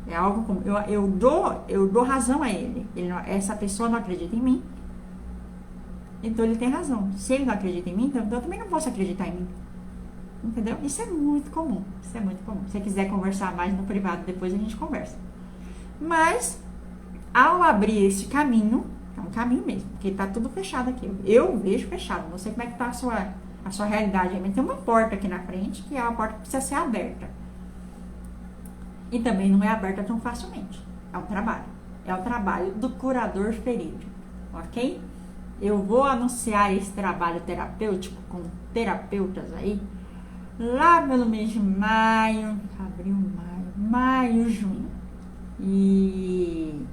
É algo como, eu dou razão a ele. Essa pessoa não acredita em mim. Então ele tem razão. Se ele não acredita em mim, então eu também não posso acreditar em mim. Entendeu? Isso é muito comum. Isso é muito comum. Se você quiser conversar mais no privado, depois a gente conversa. Mas, ao abrir esse caminho, é um caminho mesmo, porque tá tudo fechado aqui. Eu vejo fechado. Não sei como é que tá a sua realidade. Mas tem uma porta aqui na frente, que é uma porta que precisa ser aberta. E também não é aberta tão facilmente. É um trabalho. É o trabalho do curador ferido. Ok? Eu vou anunciar esse trabalho terapêutico com terapeutas aí lá pelo mês de maio, abril, maio, junho. E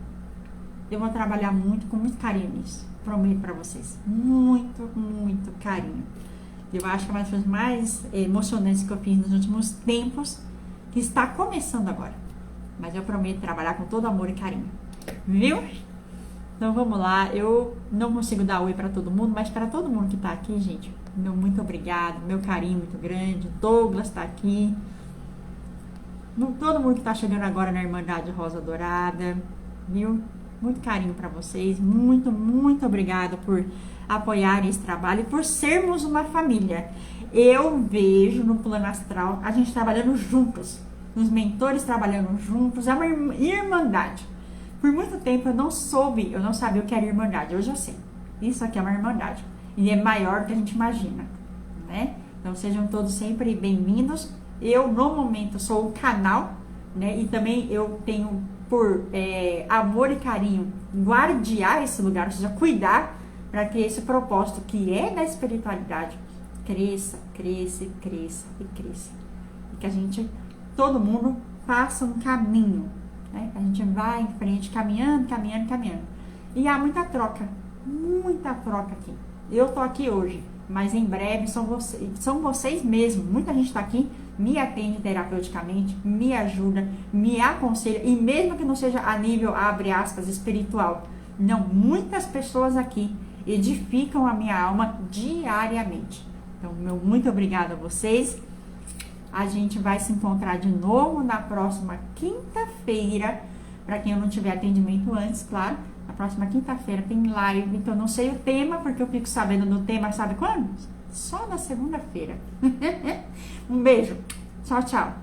eu vou trabalhar com muito carinho nisso. Prometo pra vocês. Muito, muito carinho. Eu acho que é uma das coisas mais emocionantes que eu fiz nos últimos tempos, que está começando agora. Mas eu prometo trabalhar com todo amor e carinho. Viu? Então vamos lá. Eu não consigo dar oi pra todo mundo, mas para todo mundo que tá aqui, gente, meu muito obrigado, meu carinho muito grande. Douglas tá aqui. Todo mundo que tá chegando agora na Irmandade Rosa Dourada, viu? Muito carinho pra vocês. Muito, muito obrigada por apoiarem esse trabalho e por sermos uma família. Eu vejo no plano astral a gente trabalhando juntos, os mentores trabalhando juntos, é uma irmandade. Por muito tempo eu não sabia o que era irmandade, hoje eu sei. Isso aqui é uma irmandade e é maior do que a gente imagina, né? Então sejam todos sempre bem-vindos. Eu, no momento, sou o canal, né? E também eu tenho por amor e carinho guardiar esse lugar, ou seja, cuidar para que esse propósito que é da espiritualidade cresça, cresça, cresça e cresça. E que todo mundo faça um caminho, né? A gente vai em frente, caminhando, caminhando, caminhando. E há muita troca aqui. Eu tô aqui hoje, mas em breve são vocês mesmos. Muita gente tá aqui, me atende terapeuticamente, me ajuda, me aconselha, e mesmo que não seja a nível, abre aspas, espiritual, não, muitas pessoas aqui edificam a minha alma diariamente. Então, meu muito obrigada a vocês. A gente vai se encontrar de novo na próxima quinta-feira, para quem eu não tiver atendimento antes, claro. Na próxima quinta-feira tem live, então eu não sei o tema, porque eu fico sabendo do tema, sabe quando? Só na segunda-feira. Um beijo. Tchau, tchau.